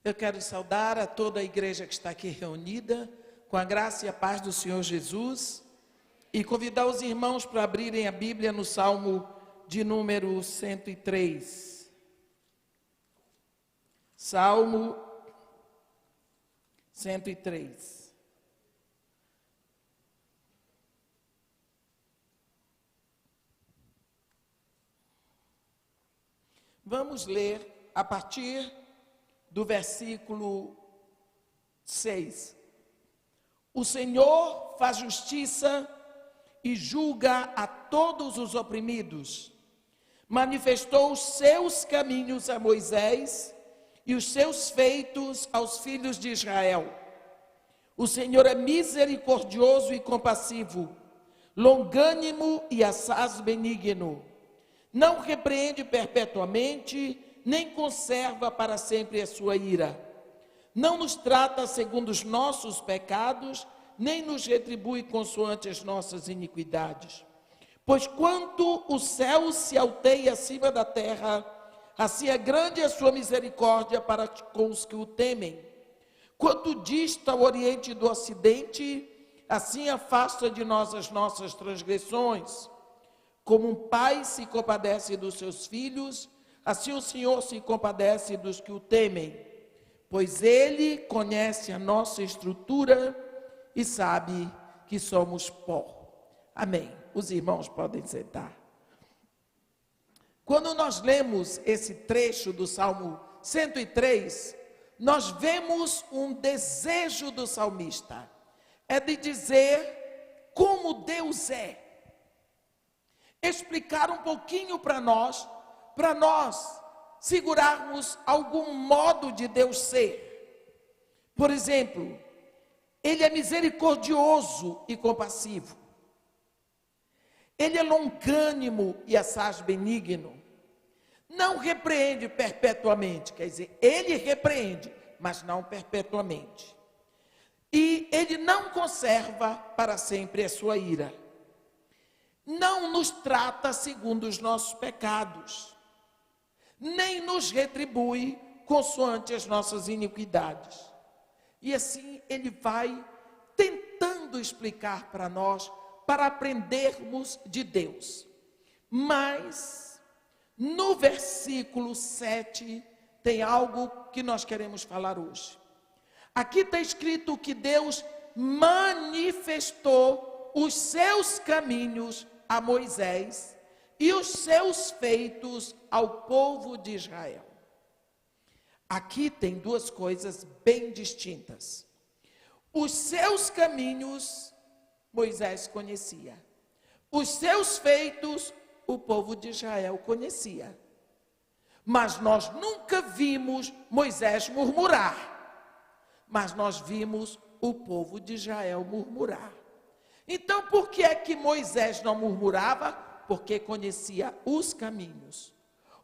Eu quero saudar a toda a igreja que está aqui reunida, com a graça e a paz do Senhor Jesus, e convidar os irmãos para abrirem a Bíblia no Salmo de número 103. Salmo 103. Vamos ler a partir do versículo 6. O Senhor faz justiça e julga a todos os oprimidos. Manifestou os seus caminhos a Moisés e os seus feitos aos filhos de Israel. O Senhor é misericordioso e compassivo, longânimo e assaz benigno. Não repreende perpetuamente, nem conserva para sempre a sua ira. Não nos trata segundo os nossos pecados, nem nos retribui consoante as nossas iniquidades. Pois quanto o céu se alteia acima da terra, assim é grande a sua misericórdia para com os que o temem. Quanto dista o oriente do ocidente, assim afasta de nós as nossas transgressões. Como um pai se compadece dos seus filhos, assim o Senhor se compadece dos que o temem, pois Ele conhece a nossa estrutura e sabe que somos pó. Amém. Os irmãos podem sentar. Quando nós lemos esse trecho do Salmo 103, nós vemos um desejo do salmista, é de dizer como Deus é. Explicar um pouquinho para nós segurarmos algum modo de Deus ser. Por exemplo, Ele é misericordioso e compassivo. Ele é longânimo e assaz benigno. Não repreende perpetuamente, quer dizer, Ele repreende, mas não perpetuamente. E Ele não conserva para sempre a sua ira. Não nos trata segundo os nossos pecados, nem nos retribui consoante as nossas iniquidades. E assim Ele vai tentando explicar para nós, para aprendermos de Deus. Mas, no versículo 7, tem algo que nós queremos falar hoje. Aqui está escrito que Deus manifestou os seus caminhos a Moisés e os seus feitos ao povo de Israel. Aqui tem duas coisas bem distintas. Os seus caminhos, Moisés conhecia. Os seus feitos, o povo de Israel conhecia. Mas nós nunca vimos Moisés murmurar. Mas nós vimos o povo de Israel murmurar. Então, por que é que Moisés não murmurava? Porque conhecia os caminhos.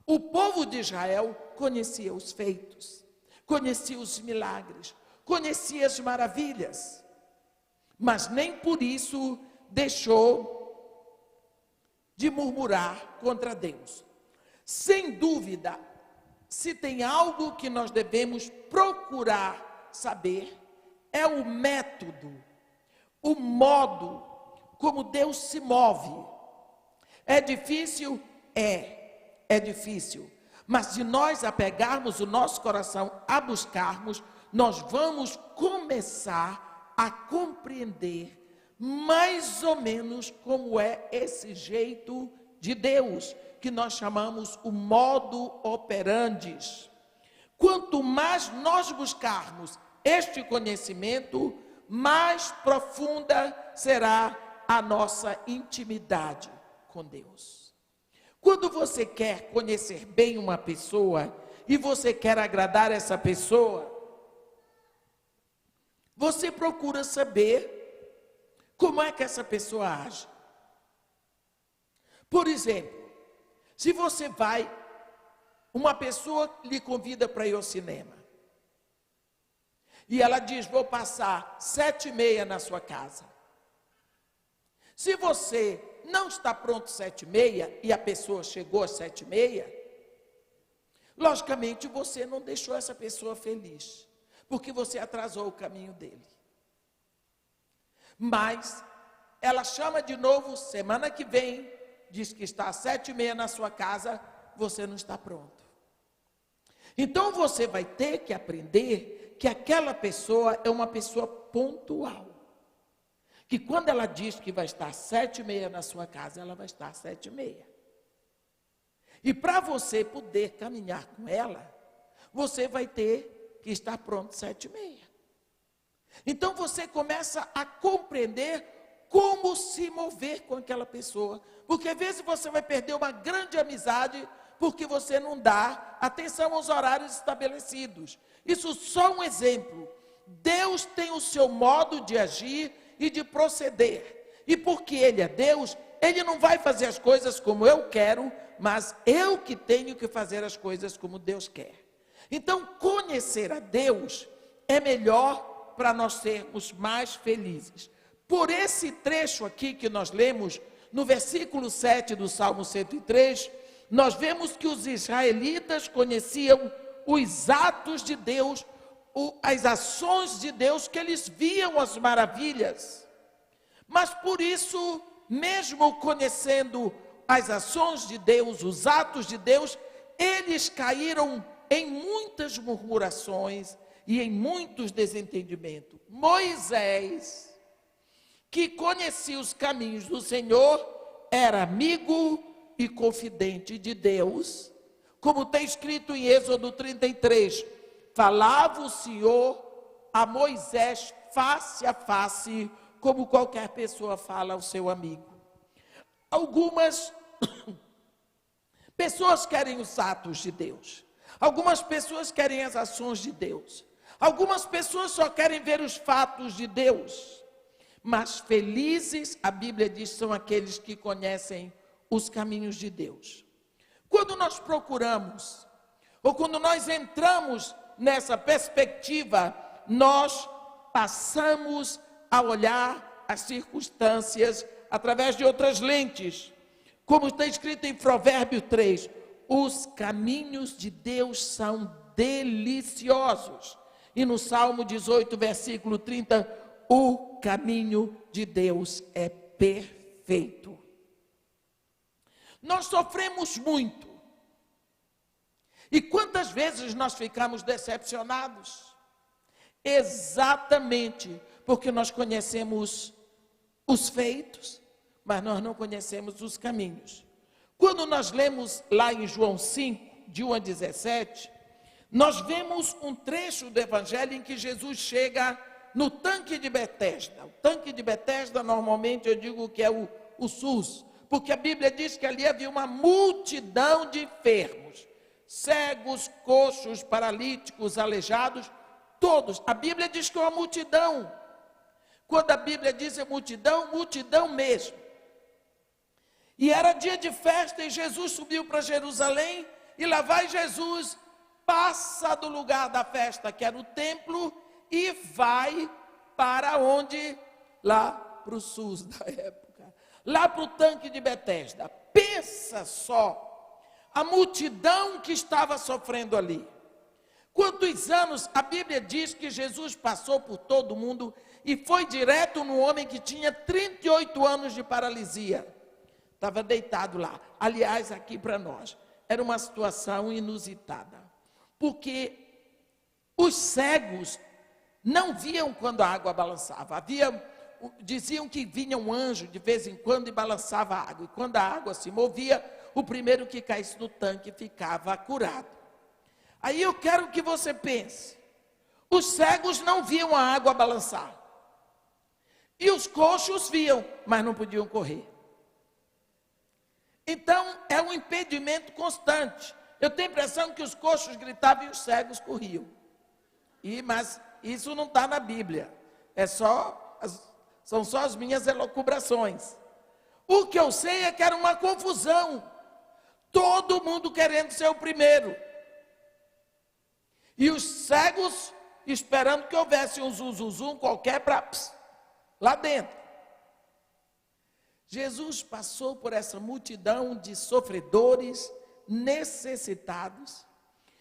O povo de Israel conhecia os feitos, conhecia os milagres, conhecia as maravilhas, mas nem por isso deixou de murmurar contra Deus. Sem dúvida, se tem algo que nós devemos procurar saber, é o método, o modo como Deus se move. É difícil? É difícil. Mas se nós apegarmos o nosso coração a buscarmos, nós vamos começar a compreender mais ou menos como é esse jeito de Deus, que nós chamamos o modo operandi. Quanto mais nós buscarmos este conhecimento, mais profunda será a nossa intimidade com Deus. Quando você quer conhecer bem uma pessoa e você quer agradar essa pessoa, você procura saber como é que essa pessoa age. Por exemplo, se você uma pessoa lhe convida para ir ao cinema, e ela diz, vou passar 7h30 na sua casa. Se você não está pronto 7h30 e a pessoa chegou às 7h30, Logicamente, você não deixou essa pessoa feliz, porque você atrasou o caminho dele. Mas ela chama de novo semana que vem, diz que está às 7h30 na sua casa, você não está pronto. Então você vai ter que aprender que aquela pessoa é uma pessoa pontual. Que quando ela diz que vai estar às 7h30 na sua casa, ela vai estar às 7h30. E para você poder caminhar com ela, você vai ter que estar pronto às 7h30. Então você começa a compreender como se mover com aquela pessoa. Porque às vezes você vai perder uma grande amizade porque você não dá atenção aos horários estabelecidos. Isso só um exemplo. Deus tem o seu modo de agir e de proceder. E porque Ele é Deus, Ele não vai fazer as coisas como eu quero, mas eu que tenho que fazer as coisas como Deus quer. Então, conhecer a Deus é melhor para nós sermos mais felizes. Por esse trecho aqui que nós lemos, no versículo 7 do Salmo 103, nós vemos que os israelitas conheciam os atos de Deus, as ações de Deus, que eles viam as maravilhas. Mas por isso, mesmo conhecendo as ações de Deus, os atos de Deus, eles caíram em muitas murmurações e em muitos desentendimentos. Moisés, que conhecia os caminhos do Senhor, era amigo e confidente de Deus, como tem escrito em Êxodo 33, falava o Senhor a Moisés face a face, como qualquer pessoa fala ao seu amigo. Algumas pessoas querem os atos de Deus, algumas pessoas querem as ações de Deus, algumas pessoas só querem ver os fatos de Deus, mas felizes, a Bíblia diz, são aqueles que conhecem os caminhos de Deus. Quando nós procuramos, ou quando nós entramos nessa perspectiva, nós passamos a olhar as circunstâncias através de outras lentes. Como está escrito em Provérbio 3, os caminhos de Deus são deliciosos. E no Salmo 18, versículo 30, o caminho de Deus é perfeito. Nós sofremos muito. E quantas vezes nós ficamos decepcionados? Exatamente porque nós conhecemos os feitos, mas nós não conhecemos os caminhos. Quando nós lemos lá em João 5, de 1 a 17, nós vemos um trecho do Evangelho em que Jesus chega no tanque de Betesda. O tanque de Betesda, normalmente eu digo que é o SUS, porque a Bíblia diz que ali havia uma multidão de enfermos, cegos, coxos, paralíticos, aleijados, todos. A Bíblia diz que é uma multidão. Quando a Bíblia diz é multidão, multidão mesmo. E era dia de festa e Jesus subiu para Jerusalém e lá vai Jesus, passa do lugar da festa, que era o templo, e vai para onde? Lá para o SUS da época. Lá para o tanque de Betesda. Pensa só, a multidão que estava sofrendo ali. Quantos anos, a Bíblia diz que Jesus passou por todo mundo e foi direto no homem que tinha 38 anos de paralisia. Estava deitado lá. Aliás, aqui para nós, era uma situação inusitada. Porque os cegos não viam quando a água balançava. Diziam que vinha um anjo de vez em quando e balançava a água. E quando a água se movia, o primeiro que caísse no tanque ficava curado. Aí eu quero que você pense. Os cegos não viam a água balançar. E os coxos viam, mas não podiam correr. Então, é um impedimento constante. Eu tenho a impressão que os coxos gritavam e os cegos corriam. Mas isso não está na Bíblia. São só as minhas elucubrações. O que eu sei é que era uma confusão. Todo mundo querendo ser o primeiro. E os cegos esperando que houvesse um zum qualquer para lá dentro. Jesus passou por essa multidão de sofredores, necessitados,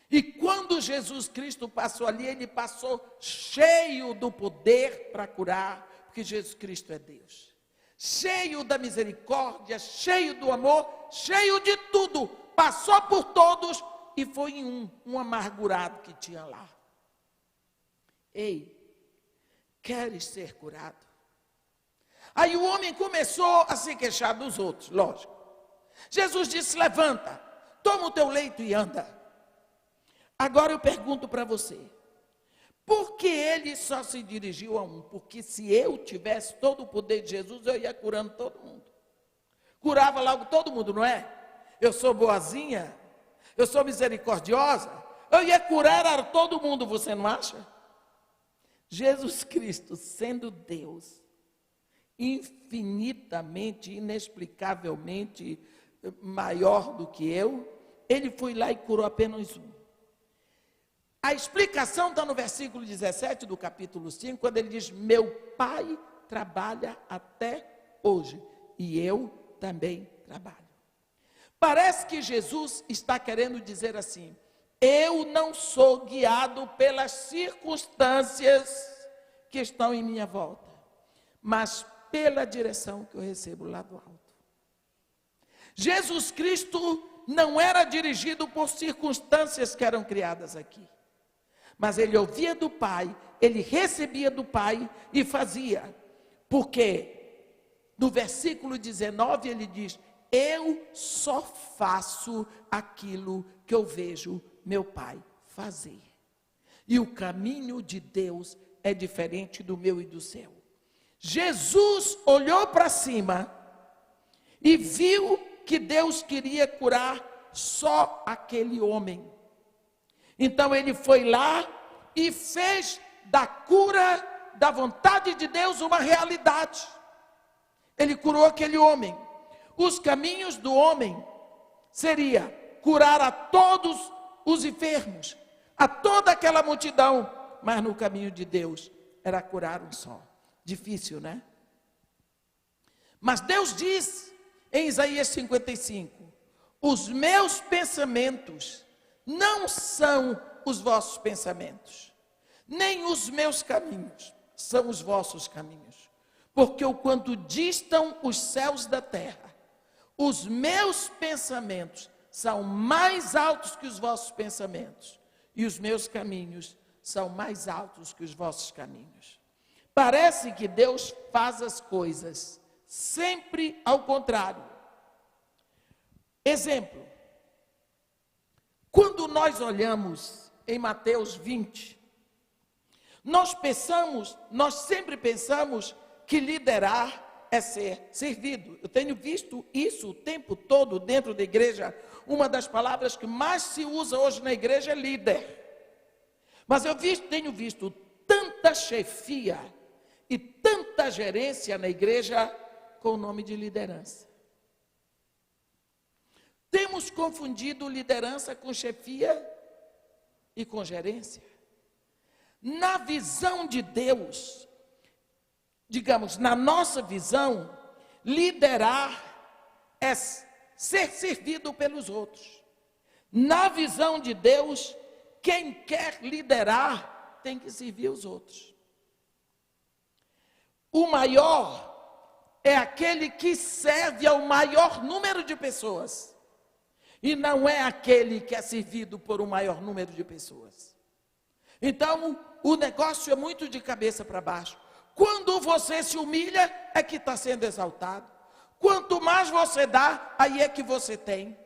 E quando Jesus Cristo passou ali, ele passou cheio do poder para curar, porque Jesus Cristo é Deus. Cheio da misericórdia, cheio do amor, cheio de tudo. Passou por todos e foi em um amargurado que tinha lá. Ei, queres ser curado? Aí o homem começou a se queixar dos outros, lógico. Jesus disse, levanta, toma o teu leito e anda. Agora eu pergunto para você, por que ele só se dirigiu a um? Porque se eu tivesse todo o poder de Jesus, eu ia curando todo mundo. Curava logo todo mundo, não é? Eu sou boazinha, eu sou misericordiosa, eu ia curar a todo mundo, você não acha? Jesus Cristo, sendo Deus, infinitamente, inexplicavelmente maior do que eu, ele foi lá e curou apenas um. A explicação está no versículo 17 do capítulo 5, quando ele diz, meu Pai trabalha até hoje, e eu também trabalho. Parece que Jesus está querendo dizer assim, eu não sou guiado pelas circunstâncias que estão em minha volta, mas pela direção que eu recebo lá do alto. Jesus Cristo não era dirigido por circunstâncias que eram criadas aqui, mas ele ouvia do Pai, ele recebia do Pai e fazia, porque no versículo 19 ele diz, eu só faço aquilo que eu vejo meu Pai fazer. E o caminho de Deus é diferente do meu e do seu. Jesus olhou para cima e viu que Deus queria curar só aquele homem. Então ele foi lá e fez da cura, da vontade de Deus, uma realidade. Ele curou aquele homem. Os caminhos do homem seria curar a todos os enfermos, a toda aquela multidão, mas no caminho de Deus era curar um só. Difícil, né? Mas Deus diz em Isaías 55, os meus pensamentos não são os vossos pensamentos, nem os meus caminhos são os vossos caminhos, porque o quanto distam os céus da terra, os meus pensamentos são mais altos que os vossos pensamentos, e os meus caminhos são mais altos que os vossos caminhos. Parece que Deus faz as coisas sempre ao contrário. Exemplo, quando nós olhamos em Mateus 20, nós sempre pensamos que liderar é ser servido. Eu tenho visto isso o tempo todo dentro da igreja. Uma das palavras que mais se usa hoje na igreja é líder. Mas eu tenho visto tanta chefia e tanta gerência na igreja com o nome de liderança. Temos confundido liderança com chefia e com gerência. Na visão de Deus, digamos, na nossa visão, liderar é ser servido pelos outros. Na visão de Deus, quem quer liderar tem que servir os outros. O maior é aquele que serve ao maior número de pessoas. E não é aquele que é servido por um maior número de pessoas. Então, o negócio é muito de cabeça para baixo. Quando você se humilha, é que está sendo exaltado. Quanto mais você dá, aí é que você tem.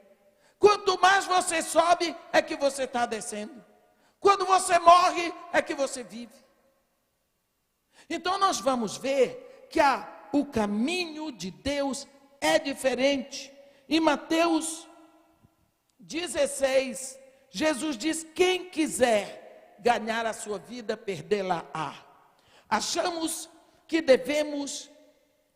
Quanto mais você sobe, é que você está descendo. Quando você morre, é que você vive. Então nós vamos ver que o caminho de Deus é diferente. Em Mateus 16, Jesus diz, quem quiser ganhar a sua vida, perdê-la-á. Achamos que devemos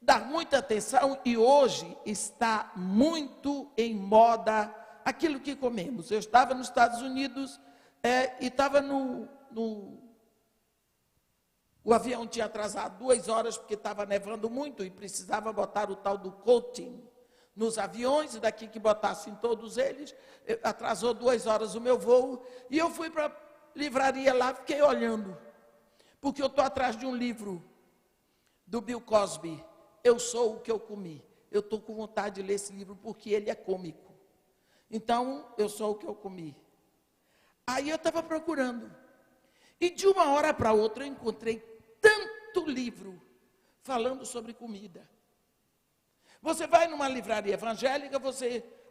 dar muita atenção e hoje está muito em moda aquilo que comemos. Eu estava nos Estados Unidos e estava o avião tinha atrasado 2 horas porque estava nevando muito e precisava botar o tal do coating nos aviões, daqui que botassem todos eles, atrasou 2 horas o meu voo, e eu fui para a livraria lá, fiquei olhando, porque eu estou atrás de um livro do Bill Cosby, Eu Sou o que eu comi. Eu estou com vontade de ler esse livro, porque ele é cômico. Então, eu sou o que eu comi. Aí eu estava procurando, e de uma hora para outra eu encontrei tanto livro falando sobre comida. Você vai numa livraria evangélica,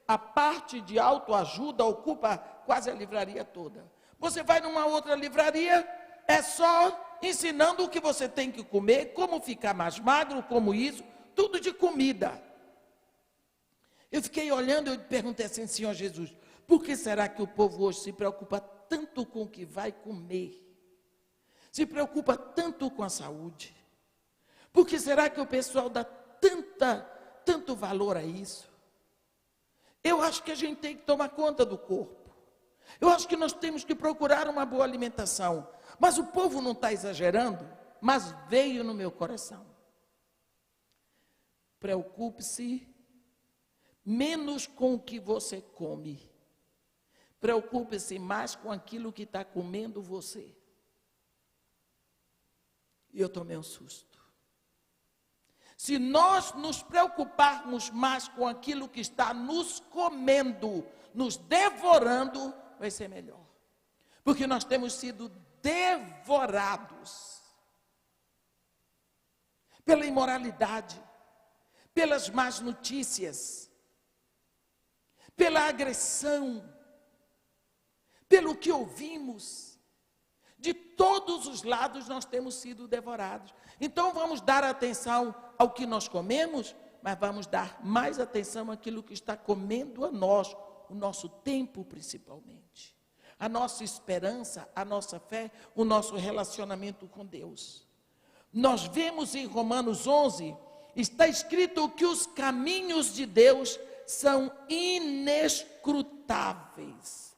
a parte de autoajuda ocupa quase a livraria toda. Você vai numa outra livraria, é só ensinando o que você tem que comer, como ficar mais magro, como isso, tudo de comida. Eu fiquei olhando e perguntei assim, Senhor Jesus, por que será que o povo hoje se preocupa tanto com o que vai comer? Se preocupa tanto com a saúde? Por que será que o pessoal dá tanto valor a isso? Eu acho que a gente tem que tomar conta do corpo. Eu acho que nós temos que procurar uma boa alimentação. Mas o povo não está exagerando, mas veio no meu coração. Preocupe-se menos com o que você come. Preocupe-se mais com aquilo que está comendo você. E eu tomei um susto. Se nós nos preocuparmos mais com aquilo que está nos comendo, nos devorando, vai ser melhor. Porque nós temos sido devorados pela imoralidade, pelas más notícias, pela agressão, pelo que ouvimos. De todos os lados nós temos sido devorados. Então vamos dar atenção ao que nós comemos, mas vamos dar mais atenção àquilo que está comendo a nós, o nosso tempo principalmente, a nossa esperança, a nossa fé, o nosso relacionamento com Deus. Nós vemos em Romanos 11, está escrito que os caminhos de Deus são inescrutáveis.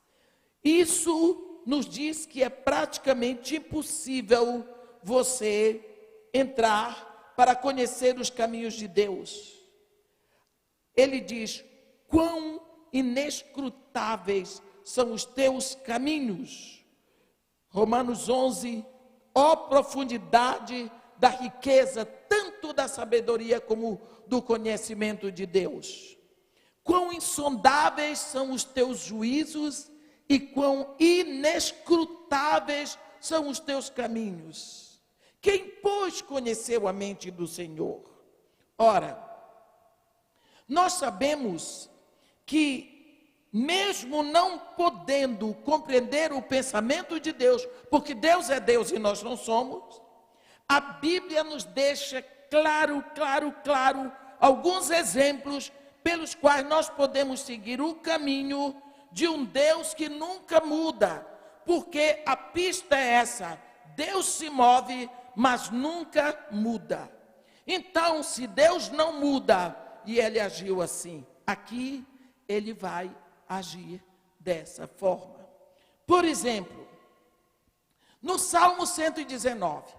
Isso nos diz que é praticamente impossível você entrar para conhecer os caminhos de Deus. Ele diz, quão inescrutáveis são os teus caminhos. Romanos 11, ó profundidade da riqueza, tanto da sabedoria como do conhecimento de Deus. Quão insondáveis são os teus juízos e quão inescrutáveis são os teus caminhos. Quem, pois, conheceu a mente do Senhor? Ora, nós sabemos que, mesmo não podendo compreender o pensamento de Deus, porque Deus é Deus e nós não somos, a Bíblia nos deixa claro, alguns exemplos pelos quais nós podemos seguir o caminho de um Deus que nunca muda, porque a pista é essa, Deus se move, mas nunca muda. Então, se Deus não muda, e Ele agiu assim, aqui Ele vai agir dessa forma. Por exemplo, no Salmo 119,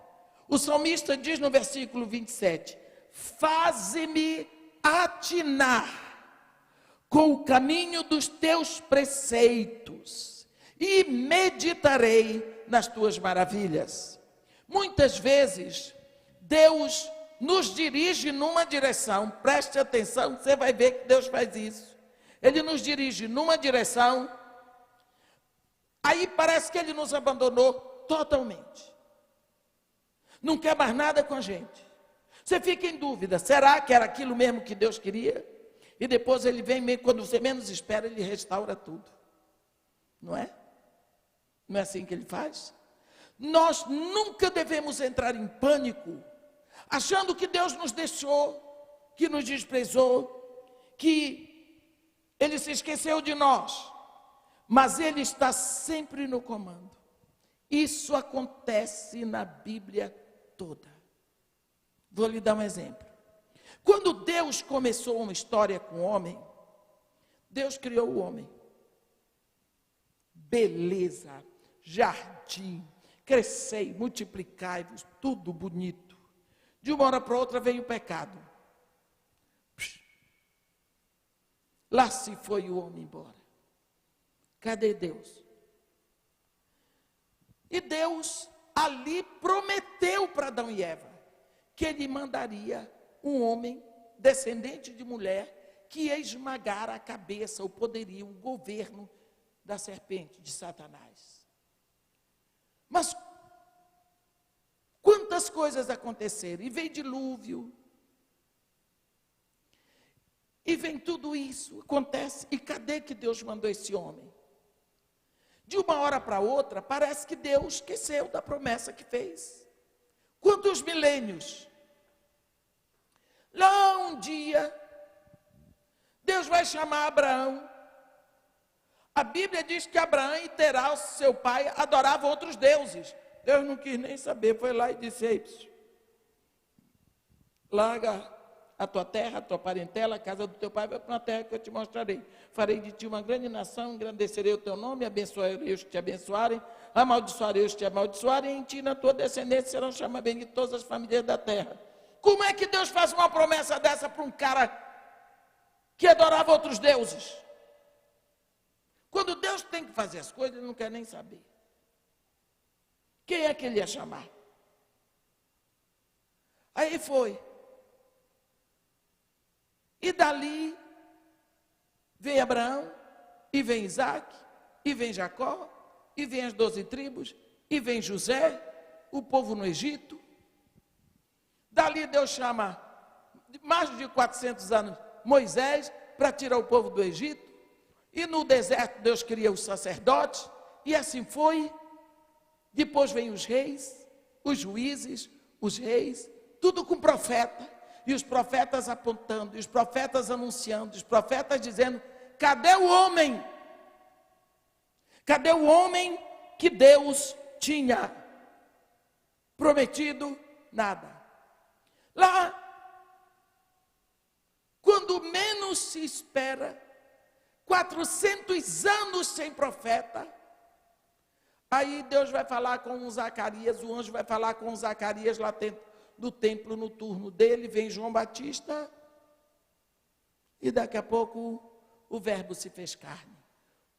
o salmista diz no versículo 27, faze-me atinar com o caminho dos teus preceitos, e meditarei nas tuas maravilhas. Muitas vezes, Deus nos dirige numa direção, preste atenção, você vai ver que Deus faz isso. Ele nos dirige numa direção, aí parece que Ele nos abandonou totalmente. Não quer mais nada com a gente. Você fica em dúvida, será que era aquilo mesmo que Deus queria? E depois Ele vem, quando você menos espera, Ele restaura tudo. Não é? Não é assim que Ele faz? Nós nunca devemos entrar em pânico, achando que Deus nos deixou, que nos desprezou, que Ele se esqueceu de nós. Mas Ele está sempre no comando. Isso acontece na Bíblia toda. Vou lhe dar um exemplo. Quando Deus começou uma história com o homem, Deus criou o homem. Beleza, jardim, crescei, multiplicai-vos, tudo bonito. De uma hora para outra veio o pecado. Lá se foi o homem embora. Cadê Deus? E Deus ali prometeu para Adão e Eva que ele mandaria um homem descendente de mulher que ia esmagar a cabeça, o poderio, o governo da serpente, de Satanás. Mas quantas coisas aconteceram? E veio dilúvio, e vem tudo isso, acontece, e cadê que Deus mandou esse homem? De uma hora para outra, parece que Deus esqueceu da promessa que fez. Quantos milênios? Lá um dia, Deus vai chamar Abraão. A Bíblia diz que Abraão e Terá, seu pai, adoravam outros deuses. Deus não quis nem saber, foi lá e disse: ei, larga a tua terra, a tua parentela, a casa do teu pai, vai para uma terra que eu te mostrarei. Farei de ti uma grande nação, engrandecerei o teu nome, abençoarei os que te abençoarem, amaldiçoarei os que te amaldiçoarem, e em ti e na tua descendência serão chamadas benditas todas as famílias da terra. Como é que Deus faz uma promessa dessa para um cara que adorava outros deuses? Quando Deus tem que fazer as coisas, ele não quer nem saber. Quem é que ele ia chamar? Aí foi. E dali vem Abraão, e vem Isaac, e vem Jacó, e vem as 12 tribos, e vem José, o povo no Egito. Dali Deus chama, mais de 400 anos, Moisés, para tirar o povo do Egito. E no deserto Deus cria os sacerdotes, e assim foi. Depois vem os reis, os juízes, os reis, tudo com profeta. E os profetas apontando, e os profetas anunciando, os profetas dizendo: cadê o homem? Cadê o homem que Deus tinha prometido? Nada. Lá, quando menos se espera, 400 anos sem profeta, aí Deus vai falar com o Zacarias, o anjo vai falar com o Zacarias lá dentro do templo, no turno dele, vem João Batista, e daqui a pouco o verbo se fez carne.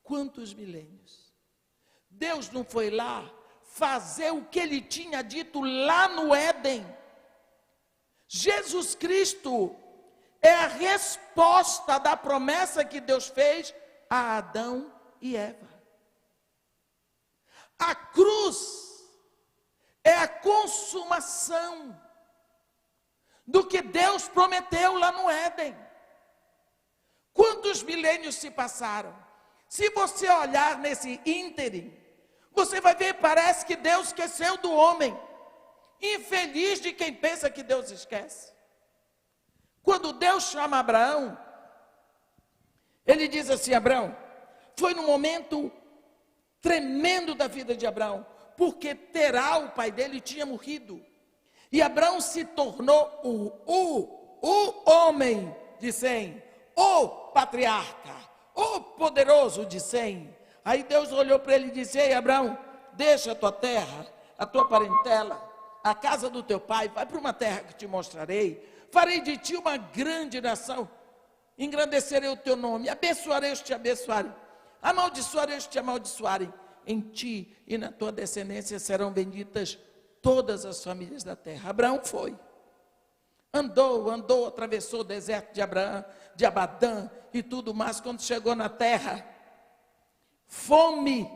Quantos milênios? Deus não foi lá fazer o que ele tinha dito lá no Éden. Jesus Cristo é a resposta da promessa que Deus fez a Adão e Eva. A cruz é a consumação do que Deus prometeu lá no Éden. Quantos milênios se passaram? Se você olhar nesse ínterim, você vai ver, parece que Deus esqueceu do homem. Infeliz de quem pensa que Deus esquece. Quando Deus chama Abraão, ele diz assim: Abraão, foi num momento tremendo da vida de Abraão, porque Terá, o pai dele, tinha morrido. E Abraão se tornou o homem de Sem, o patriarca, o poderoso de Sem. Aí Deus olhou para ele e disse: ei, Abraão, deixa a tua terra, a tua parentela, a casa do teu pai, vai para uma terra que te mostrarei, farei de ti uma grande nação, engrandecerei o teu nome, abençoarei os que te abençoarem, amaldiçoarei os que te amaldiçoarem, em ti e na tua descendência serão benditas todas as famílias da terra. Abraão foi, andou, atravessou o deserto de Abadã e tudo mais. Quando chegou na terra, fome,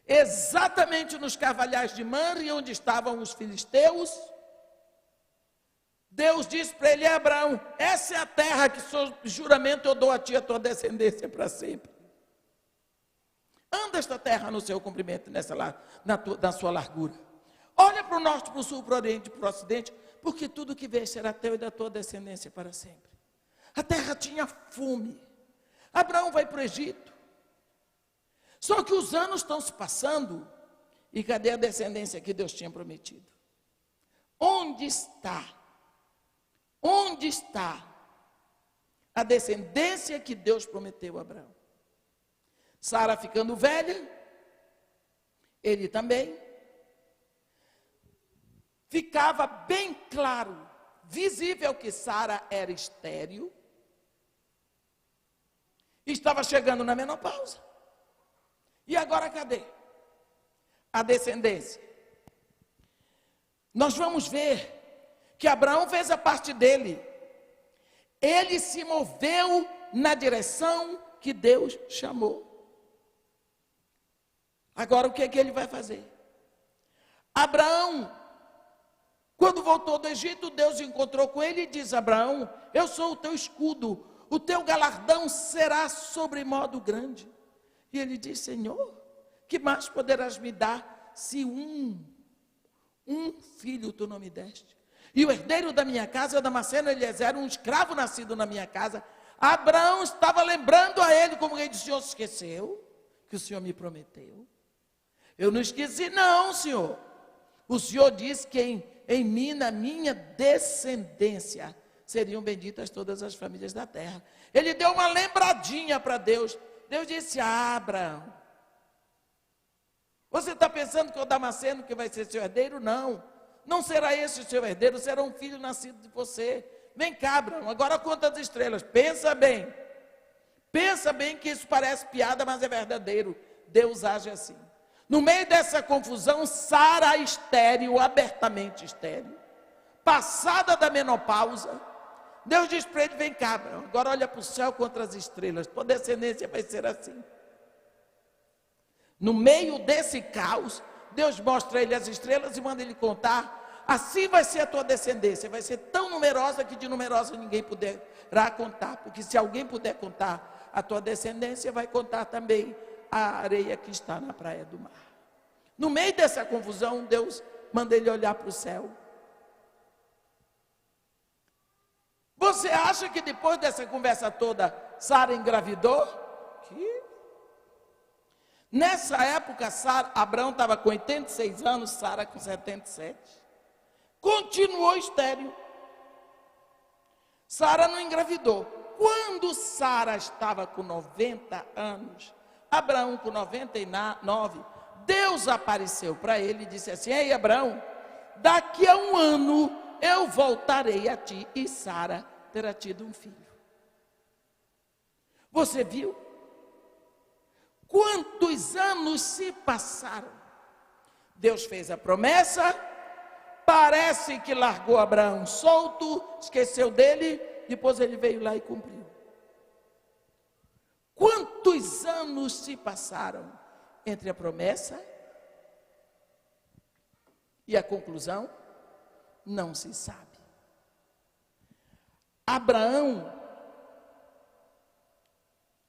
exatamente nos carvalhais de Manre, onde estavam os filisteus. Deus disse para ele: Abraão, essa é a terra que sob juramento eu dou a ti e a tua descendência para sempre. Anda esta terra no seu comprimento, na sua largura. Olha para o norte, para o sul, para o oriente, para o ocidente, porque tudo que vês será teu e da tua descendência para sempre. A terra tinha fome. Abraão vai para o Egito. Só que os anos estão se passando, e cadê a descendência que Deus tinha prometido? Onde está? Onde está a descendência que Deus prometeu a Abraão? Sara ficando velha, ele também. Ficava bem claro, visível, que Sara era estéril. estava chegando na menopausa. E agora cadê a descendência? Nós vamos ver que Abraão fez a parte dele. Ele se moveu na direção que Deus chamou. Agora o que é que ele vai fazer? Abraão, quando voltou do Egito, Deus encontrou com ele e diz: Abraão, eu sou o teu escudo, o teu galardão será sobremodo grande. E ele diz: Senhor, que mais poderás me dar se um filho tu não me deste? E o herdeiro da minha casa é Damasceno Eliezer, um escravo nascido na minha casa. Abraão estava lembrando a ele, como ele disse: o Senhor se esqueceu que o Senhor me prometeu? Eu não esqueci não, Senhor. O Senhor disse que em mim, na minha descendência, seriam benditas todas as famílias da terra. Ele deu uma lembradinha para Deus. Deus disse: Abraão, você está pensando que o Damasceno que vai ser seu herdeiro? Não, não será esse o seu herdeiro, será um filho nascido de você. Vem cá, Abraão, agora conta as estrelas. Pensa bem que isso parece piada, mas é verdadeiro. Deus age assim. No meio dessa confusão, Sara estéril, abertamente estéril, passada da menopausa, Deus diz para ele: vem cá, Abraão, agora olha para o céu contra as estrelas, tua descendência vai ser assim. No meio desse caos, Deus mostra a ele as estrelas e manda ele contar: assim vai ser a tua descendência, vai ser tão numerosa que de numerosa ninguém poderá contar, porque se alguém puder contar a tua descendência, vai contar também a areia que está na praia do mar. No meio dessa confusão, Deus manda ele olhar para o céu. Você acha que depois dessa conversa toda, Sara engravidou? Que? Nessa época, Abraão estava com 86 anos, Sara com 77. Continuou estéril. Sara não engravidou. Quando Sara estava com 90 anos, Abraão com 99, Deus apareceu para ele e disse assim: ei, Abraão, daqui a 1 ano eu voltarei a ti e Sara terá tido um filho. Você viu? Quantos anos se passaram? Deus fez a promessa, parece que largou Abraão solto, esqueceu dele, depois ele veio lá e cumpriu. Quantos anos se passaram entre a promessa e a conclusão? Não se sabe. Abraão,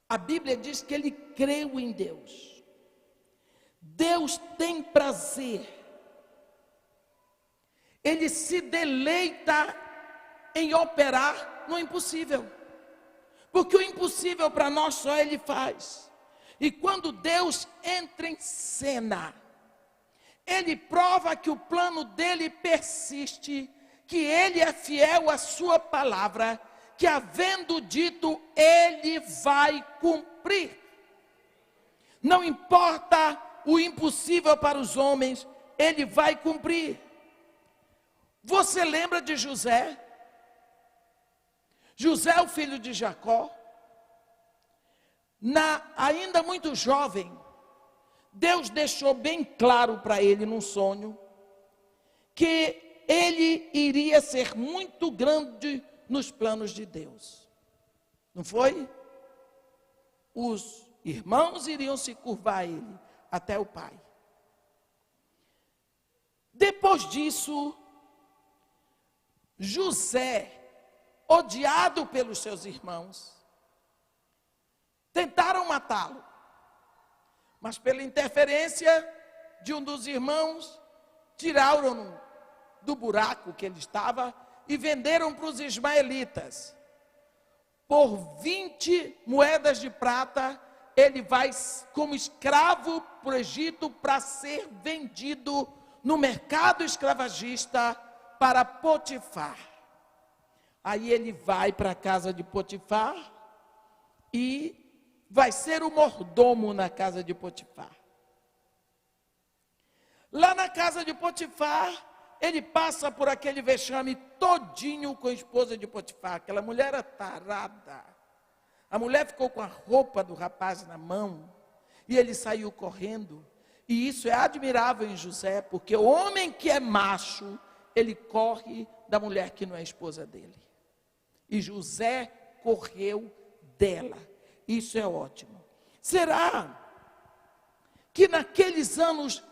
a Bíblia diz que ele creu em Deus. Deus tem prazer. Ele se deleita em operar no impossível. Porque o impossível para nós só Ele faz. E quando Deus entra em cena, Ele prova que o plano dele persiste, que Ele é fiel à sua palavra, que havendo dito, Ele vai cumprir. Não importa o impossível para os homens, Ele vai cumprir. Você lembra de José? José, o filho de Jacó, ainda muito jovem, Deus deixou bem claro para ele num sonho, que ele iria ser muito grande nos planos de Deus. Não foi? Os irmãos iriam se curvar a ele, até o pai. Depois disso, José, odiado pelos seus irmãos, tentaram matá-lo, mas pela interferência de um dos irmãos, tiraram-no do buraco que ele estava e venderam para os ismaelitas. Por 20 moedas de prata, ele vai como escravo para o Egito para ser vendido no mercado escravagista para Potifar. Aí ele vai para a casa de Potifar e vai ser o mordomo na casa de Potifar. Lá na casa de Potifar, ele passa por aquele vexame todinho com a esposa de Potifar. Aquela mulher era tarada. A mulher ficou com a roupa do rapaz na mão e ele saiu correndo. E isso é admirável em José, porque o homem que é macho, ele corre da mulher que não é esposa dele. E José correu dela. Isso é ótimo. Será que naqueles anos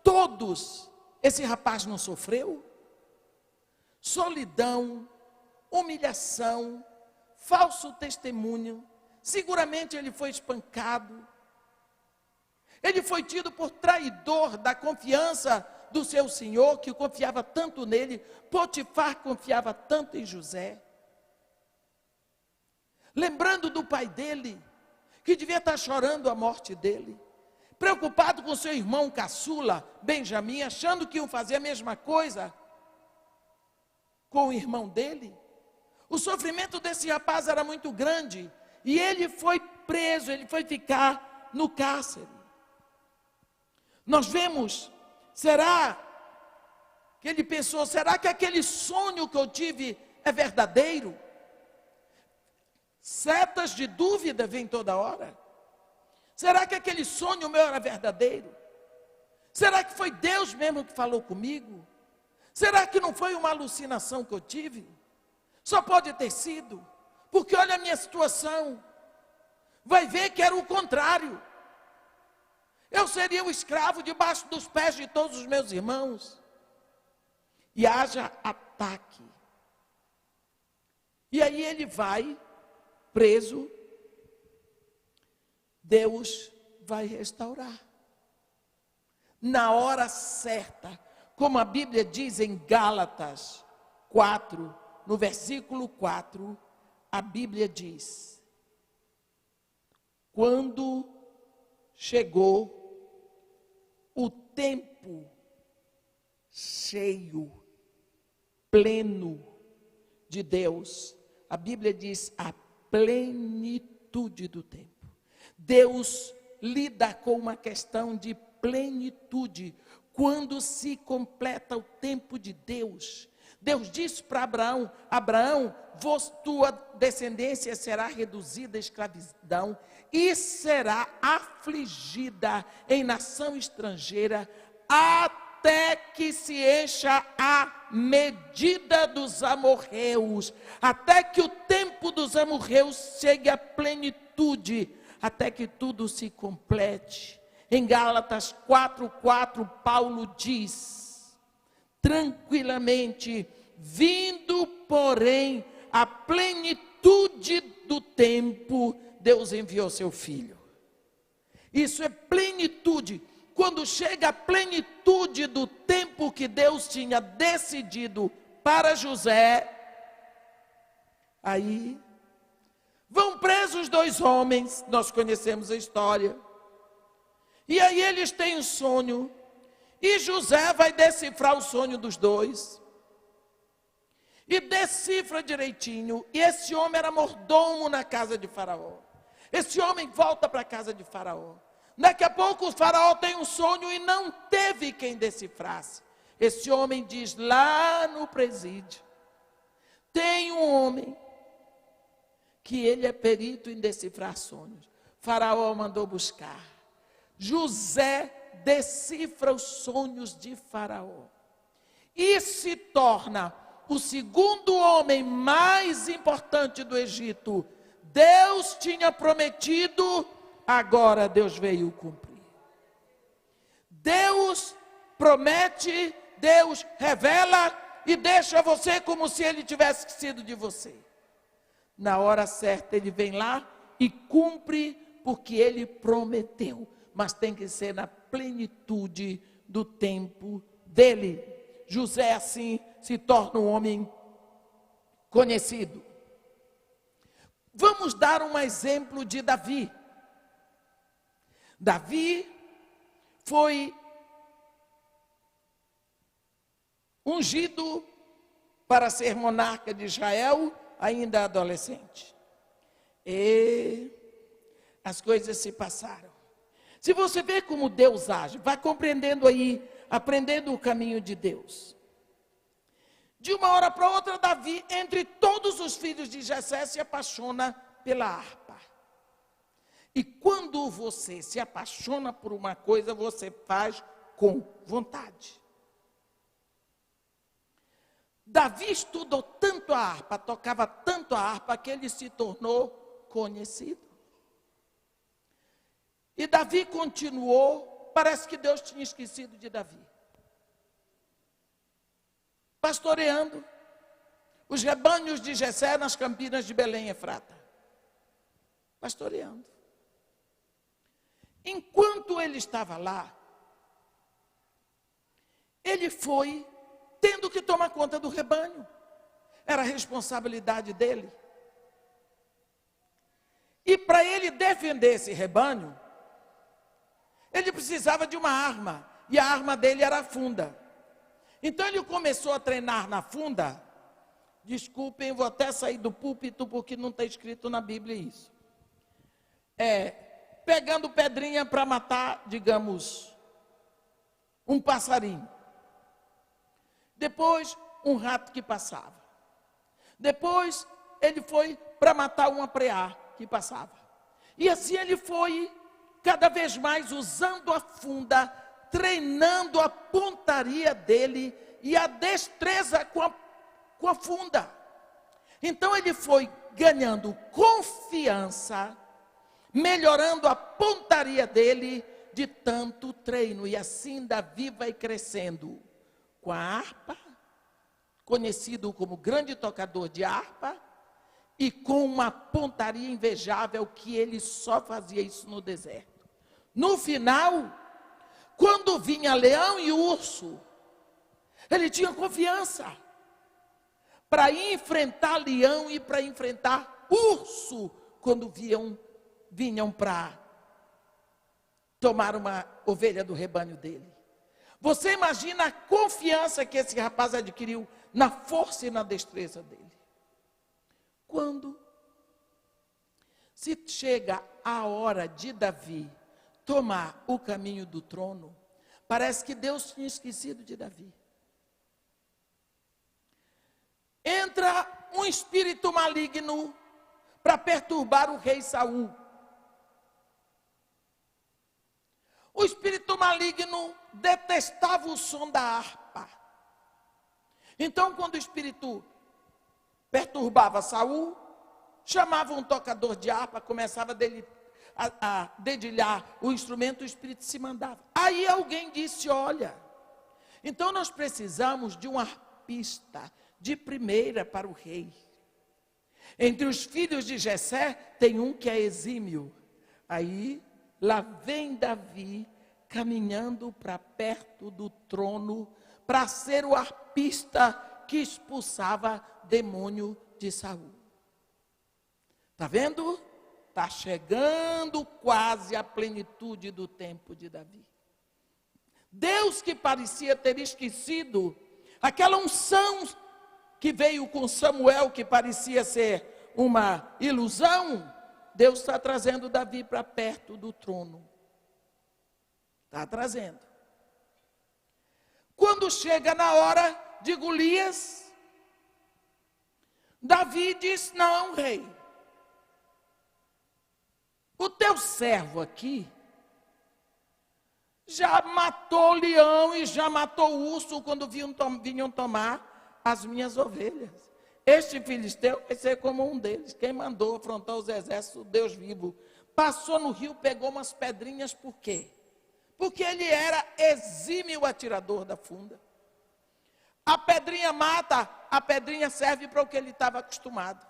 todos esse rapaz não sofreu? Solidão, humilhação, falso testemunho. Seguramente ele foi espancado. Ele foi tido por traidor da confiança do seu senhor, que confiava tanto nele. Potifar confiava tanto em José. Lembrando do pai dele, que devia estar chorando a morte dele. Preocupado com seu irmão caçula, Benjamim, achando que iam fazer a mesma coisa com o irmão dele. O sofrimento desse rapaz era muito grande. E ele foi preso, ele foi ficar no cárcere. Nós vemos, será que ele pensou, será que aquele sonho que eu tive é verdadeiro? Setas de dúvida vêm toda hora. Será que aquele sonho meu era verdadeiro? Será que foi Deus mesmo que falou comigo? Será que não foi uma alucinação que eu tive? Só pode ter sido, porque olha a minha situação. Vai ver que era o contrário. Eu seria o escravo debaixo dos pés de todos os meus irmãos. E haja ataque. E aí ele vai preso. Deus vai restaurar. Na hora certa, como a Bíblia diz em Gálatas 4, no versículo 4, a Bíblia diz: quando chegou o tempo cheio, pleno de Deus, a Bíblia diz a plenitude do tempo. Deus lida com uma questão de plenitude. Quando se completa o tempo de Deus, Deus disse para Abraão: Abraão, tua descendência será reduzida à escravidão e será afligida em nação estrangeira, até que se encha a medida dos amorreus, até que o tempo dos amorreus chegue à plenitude, até que tudo se complete. Em Gálatas 4:4, Paulo diz: tranquilamente, vindo, porém, a plenitude do tempo, Deus enviou seu filho. Isso é plenitude. Quando chega a plenitude do tempo que Deus tinha decidido para José, aí vão presos 2 homens, nós conhecemos a história. E aí eles têm um sonho, e José vai decifrar o sonho dos 2. E decifra direitinho, e esse homem era mordomo na casa de Faraó. Esse homem volta para a casa de Faraó. Daqui a pouco o Faraó tem um sonho e não teve quem decifrasse. Esse homem diz lá no presídio: tem um homem que ele é perito em decifrar sonhos. Faraó mandou buscar. José decifra os sonhos de Faraó e se torna o segundo homem mais importante do Egito. Deus tinha prometido, agora Deus veio cumprir. Deus promete, Deus revela e deixa você como se ele tivesse esquecido de você. Na hora certa ele vem lá e cumpre, porque ele prometeu. Mas tem que ser na plenitude do tempo dele. José assim se torna um homem conhecido. Vamos dar um exemplo de Davi. Davi foi ungido para ser monarca de Israel, ainda adolescente. E as coisas se passaram. Se você vê como Deus age, vai compreendendo aí, aprendendo o caminho de Deus. De uma hora para outra, Davi, entre todos os filhos de Jessé, se apaixona pela harpa. E quando você se apaixona por uma coisa, você faz com vontade. Davi estudou tanto a harpa, tocava tanto a harpa, que ele se tornou conhecido. E Davi continuou, parece que Deus tinha esquecido de Davi. Pastoreando os rebanhos de Jessé nas campinas de Belém Efrata. Pastoreando. Enquanto ele estava lá, ele foi tendo que tomar conta do rebanho. Era a responsabilidade dele. E para ele defender esse rebanho, ele precisava de uma arma. E a arma dele era a funda. Então ele começou a treinar na funda. Desculpem, vou até sair do púlpito porque não está escrito na Bíblia isso. Pegando pedrinha para matar, digamos, um passarinho. Depois, um rato que passava. Depois, ele foi para matar uma preá que passava. E assim ele foi, cada vez mais, usando a funda, treinando a pontaria dele e a destreza com a funda. Então ele foi ganhando confiança, melhorando a pontaria dele de tanto treino. E assim Davi vai crescendo com a harpa, conhecido como grande tocador de harpa, e com uma pontaria invejável, que ele só fazia isso no deserto. No final, quando vinha leão e urso, ele tinha confiança para enfrentar leão e para enfrentar urso, quando vinham para tomar uma ovelha do rebanho dele. Você imagina a confiança que esse rapaz adquiriu na força e na destreza dele. Quando se chega a hora de Davi tomar o caminho do trono, parece que Deus tinha esquecido de Davi. Entra um espírito maligno para perturbar o rei Saul. O espírito maligno detestava o som da harpa. Então, quando o espírito perturbava Saul, chamava um tocador de harpa, começava a dedilhar o instrumento, o espírito se mandava. Aí alguém disse: olha, então nós precisamos de um harpista de primeira para o rei. Entre os filhos de Jessé tem um que é exímio. Aí lá vem Davi caminhando para perto do trono para ser o harpista que expulsava demônio de Saul. Está vendo? Está chegando quase a plenitude do tempo de Davi. Deus, que parecia ter esquecido aquela unção que veio com Samuel, que parecia ser uma ilusão, Deus está trazendo Davi para perto do trono. Está trazendo. Quando chega na hora de Golias, Davi diz: não, rei, o teu servo aqui já matou o leão e já matou o urso quando vinham tomar as minhas ovelhas. Este filisteu vai ser como um deles. Quem mandou afrontar os exércitos do Deus vivo? Passou no rio, pegou umas pedrinhas, por quê? Porque ele era exímio atirador da funda. A pedrinha mata, a pedrinha serve para o que ele estava acostumado.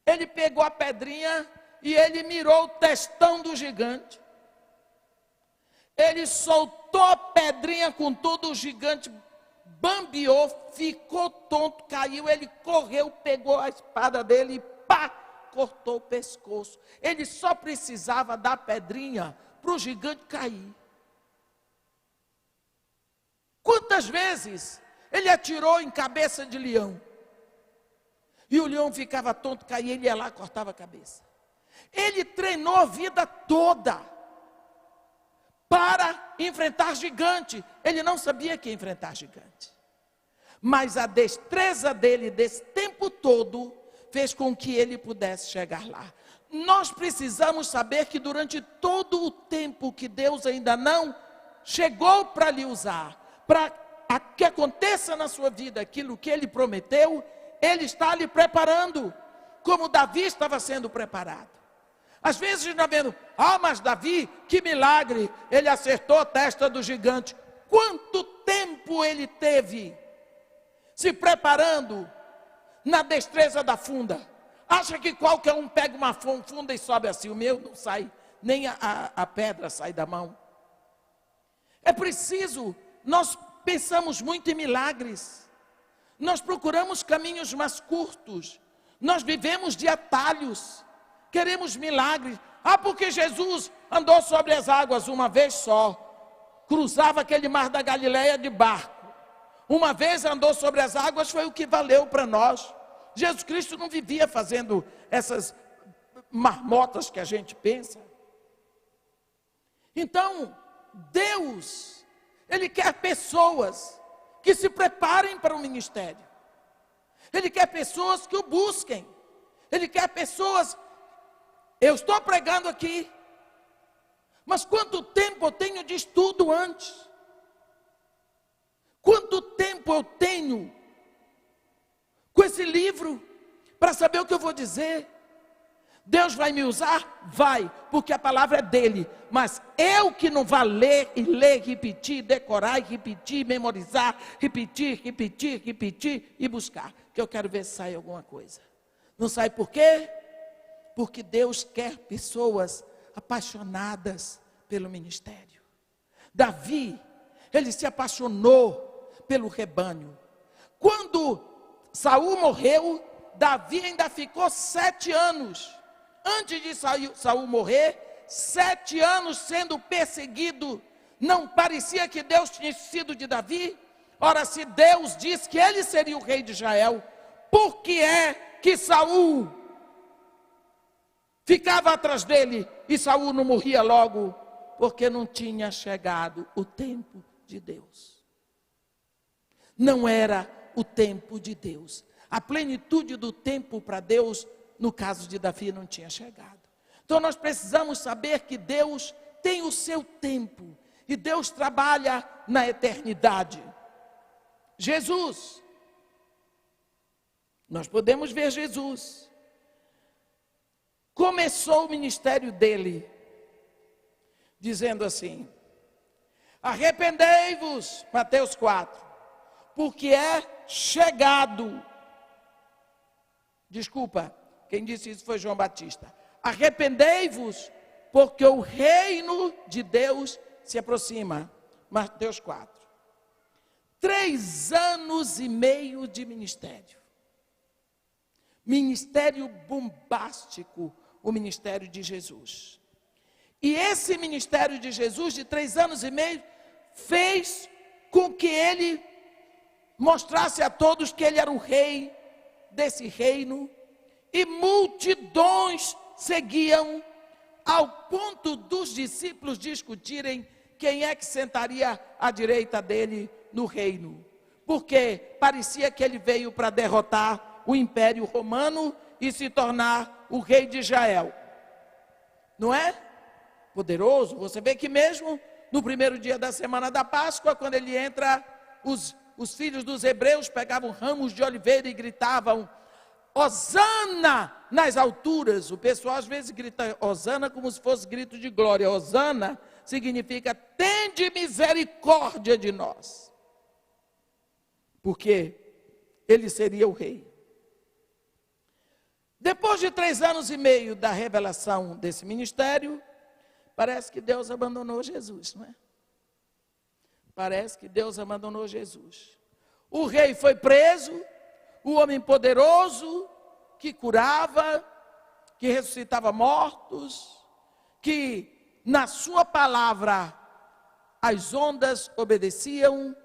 Ele pegou a pedrinha e ele mirou o testão do gigante. Ele soltou a pedrinha com tudo, o gigante bambeou, ficou tonto, caiu, ele correu, pegou a espada dele e pá, cortou o pescoço. Ele só precisava da pedrinha para o gigante cair. Quantas vezes ele atirou em cabeça de leão? E o leão ficava tonto, caía, ele ia lá e cortava a cabeça. Ele treinou a vida toda para enfrentar gigante. Ele não sabia que ia enfrentar gigante. Mas a destreza dele desse tempo todo fez com que ele pudesse chegar lá. nós precisamos saber que durante todo o tempo que Deus ainda não chegou para lhe usar, para que aconteça na sua vida aquilo que Ele prometeu, Ele está lhe preparando, como Davi estava sendo preparado. Às vezes a gente está vendo, mas Davi, que milagre, ele acertou a testa do gigante. Quanto tempo ele teve se preparando na destreza da funda? Acha que qualquer um pega uma funda e sobe assim? O meu não sai, nem a pedra sai da mão. É preciso, nós pensamos muito em milagres, nós procuramos caminhos mais curtos, nós vivemos de atalhos, queremos milagres. Porque Jesus andou sobre as águas uma vez só, cruzava aquele mar da Galileia de barco, uma vez andou sobre as águas, foi o que valeu para nós. Jesus Cristo não vivia fazendo essas marmotas que a gente pensa. Então, Deus, Ele quer pessoas que se preparem para o ministério. Ele quer pessoas que o busquem. Ele quer pessoas. Eu estou pregando aqui, mas quanto tempo eu tenho de estudo antes? Quanto tempo eu tenho com esse livro para saber o que eu vou dizer? Deus vai me usar? Vai, porque a palavra é dele. Mas eu que não vá ler, repetir, decorar, repetir, memorizar, repetir e buscar. Que eu quero ver se sai alguma coisa. Não sai por quê? Porque Deus quer pessoas apaixonadas pelo ministério. Davi, ele se apaixonou pelo rebanho. Quando Saul morreu, Davi ainda ficou 7 anos. Antes de Saul morrer, 7 anos sendo perseguido. Não parecia que Deus tinha sido de Davi? Ora, se Deus disse que ele seria o rei de Israel, por que é que Saul ficava atrás dele e Saul não morria logo? Porque não tinha chegado o tempo de Deus. Não era o tempo de Deus. A plenitude do tempo para Deus, no caso de Davi, não tinha chegado. Então nós precisamos saber que Deus tem o seu tempo e Deus trabalha na eternidade. Jesus, nós podemos ver Jesus, começou o ministério dele, dizendo assim: arrependei-vos, Mateus 4, porque é chegado. Desculpa, quem disse isso foi João Batista. Arrependei-vos, porque o reino de Deus se aproxima. Mateus 4. 3 anos e meio de ministério. Ministério bombástico, o ministério de Jesus. E esse ministério de Jesus, de 3 anos e meio, fez com que ele mostrasse a todos que ele era o rei desse reino, e multidões seguiam, ao ponto dos discípulos discutirem quem é que sentaria à direita dele no reino, porque parecia que ele veio para derrotar o Império Romano e se tornar o rei de Israel. Não é? Poderoso. Você vê que mesmo no primeiro dia da semana da Páscoa, quando ele entra, os filhos dos hebreus pegavam ramos de oliveira e gritavam: Hosana nas alturas. O pessoal às vezes grita Hosana como se fosse grito de glória. Hosana significa: tende misericórdia de nós. Porque ele seria o rei. Depois de 3 anos e meio da revelação desse ministério, parece que Deus abandonou Jesus, não é? Parece que Deus abandonou Jesus. O rei foi preso, o homem poderoso, que curava, que ressuscitava mortos, que na sua palavra as ondas obedeciam,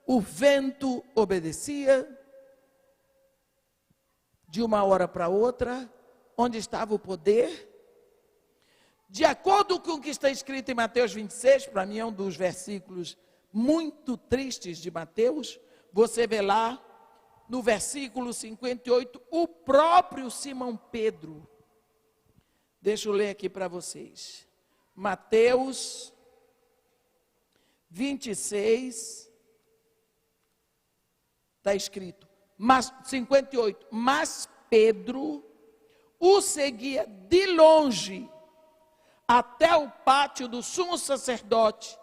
o vento obedecia. De uma hora para outra, onde estava o poder? De acordo com o que está escrito em Mateus 26, para mim é um dos versículos muito tristes de Mateus, você vê lá no versículo 58, o próprio Simão Pedro Deixa eu ler aqui para vocês. Mateus 26, está escrito, 58. Mas Pedro o seguia de longe até o pátio do sumo sacerdote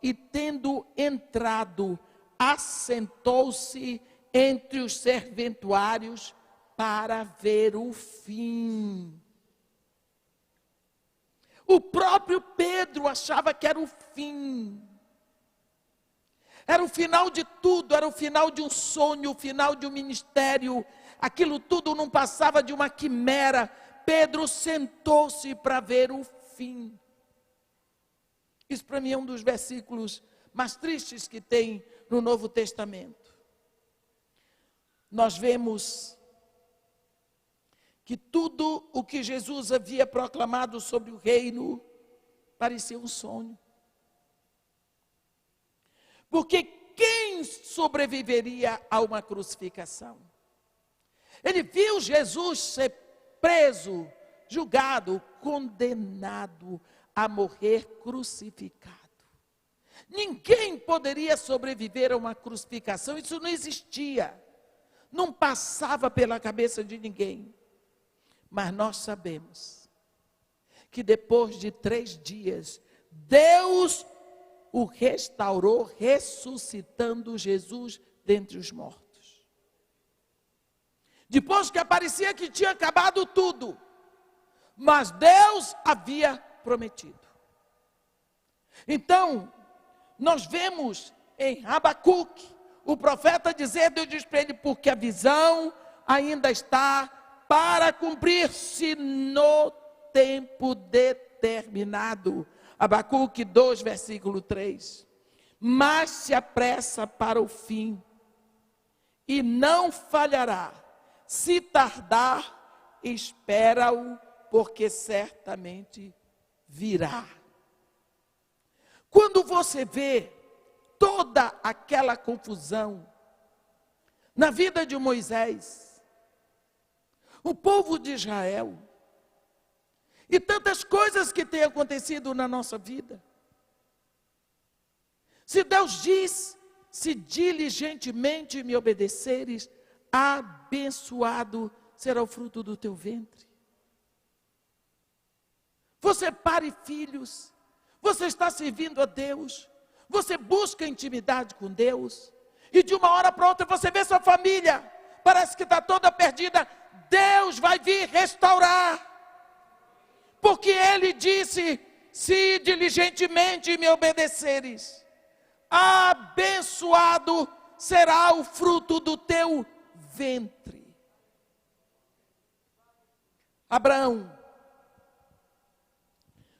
e, tendo entrado, assentou-se entre os serventuários para ver o fim. O próprio Pedro achava que era o fim. Era o final de tudo, era o final de um sonho, o final de um ministério. Aquilo tudo não passava de uma quimera. Pedro sentou-se para ver o fim. Isso para mim é um dos versículos mais tristes que tem no Novo Testamento. Nós vemos que tudo o que Jesus havia proclamado sobre o reino parecia um sonho. Porque quem sobreviveria a uma crucificação? Ele viu Jesus ser preso, julgado, condenado a morrer crucificado. Ninguém poderia sobreviver a uma crucificação, isso não existia. Não passava pela cabeça de ninguém. Mas nós sabemos que depois de 3 dias, Deus o restaurou, ressuscitando Jesus dentre os mortos. Depois que parecia que tinha acabado tudo, mas Deus havia prometido. Então, nós vemos em Abacuque, o profeta dizer, Deus diz para ele, porque a visão ainda está para cumprir-se no tempo determinado. Abacuque 2, versículo 3. Mas se apressa para o fim, e não falhará. Se tardar, espera-o, porque certamente virá. Quando você vê toda aquela confusão na vida de Moisés, o povo de Israel, e tantas coisas que têm acontecido na nossa vida. Se Deus diz, se diligentemente me obedeceres, abençoado será o fruto do teu ventre. Você pare filhos, você está servindo a Deus, você busca intimidade com Deus, e de uma hora para outra você vê sua família, parece que está toda perdida. Deus vai vir restaurar. Porque Ele disse, se diligentemente me obedeceres, abençoado será o fruto do teu ventre. Abraão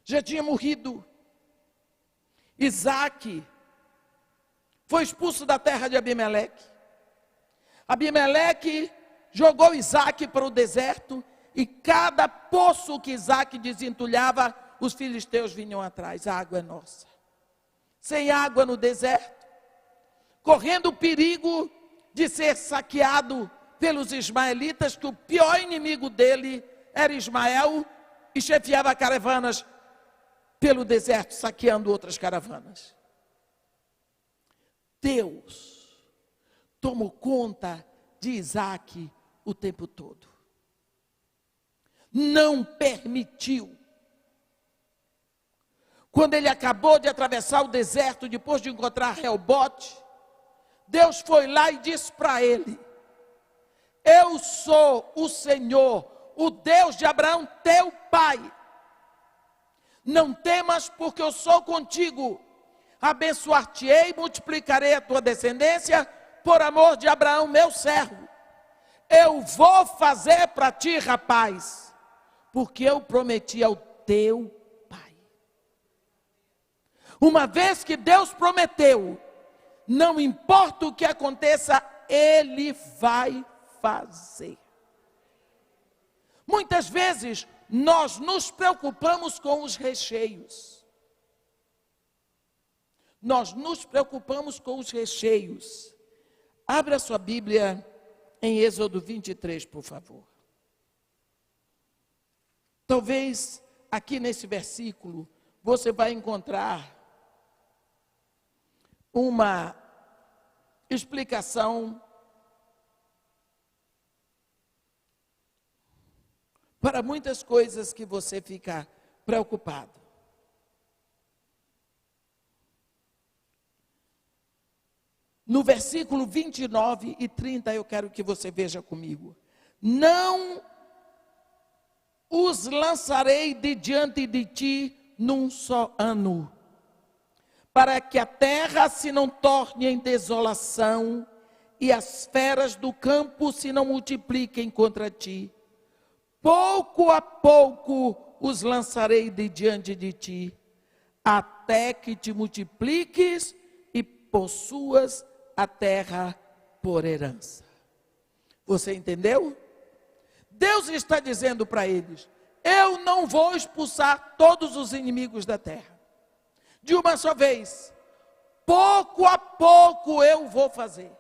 já tinha morrido. Isaque foi expulso da terra de Abimeleque. Abimeleque jogou Isaque para o deserto, e cada poço que Isaque desentulhava, os filisteus vinham atrás. A água é nossa. Sem água no deserto, correndo o perigo de ser saqueado pelos ismaelitas, que o pior inimigo dele era Ismael, e chefiava caravanas pelo deserto, saqueando outras caravanas. Deus tomou conta de Isaque o tempo todo. Não permitiu. Quando ele acabou de atravessar o deserto, depois de encontrar Reobote, Deus foi lá e disse para ele, eu sou o Senhor, o Deus de Abraão, teu pai. Não temas, porque eu sou contigo. Abençoar-te-ei e multiplicarei a tua descendência por amor de Abraão, meu servo. Eu vou fazer para ti, rapaz, porque eu prometi ao teu pai. Uma vez que Deus prometeu, não importa o que aconteça, Ele vai fazer. Muitas vezes, nós nos preocupamos com os recheios. Nós nos preocupamos com os recheios. Abra sua Bíblia em Êxodo 23, por favor. Talvez aqui nesse versículo você vai encontrar uma explicação para muitas coisas que você fica preocupado. No versículo 29 e 30, eu quero que você veja comigo. Não os lançarei de diante de ti num só ano, para que a terra se não torne em desolação e as feras do campo se não multipliquem contra ti. Pouco a pouco os lançarei de diante de ti, até que te multipliques e possuas a terra por herança. Você entendeu? Deus está dizendo para eles: eu não vou expulsar todos os inimigos da terra de uma só vez. Pouco a pouco eu vou fazer.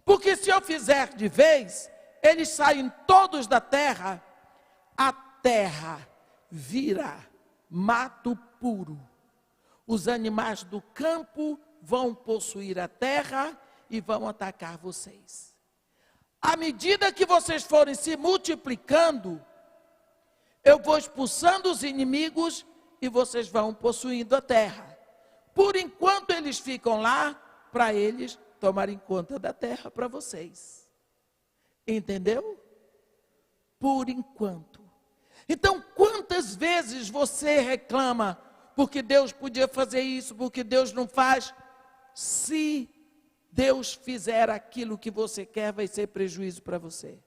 Porque se eu fizer de vez, eles saem todos da terra, a terra vira mato puro. Os animais do campo vão possuir a terra e vão atacar vocês. À medida que vocês forem se multiplicando, eu vou expulsando os inimigos e vocês vão possuindo a terra. Por enquanto eles ficam lá, para eles tomarem conta da terra para vocês. Entendeu? Por enquanto. Então, quantas vezes você reclama porque Deus podia fazer isso, porque Deus não faz? Se Deus fizer aquilo que você quer, vai ser prejuízo para você.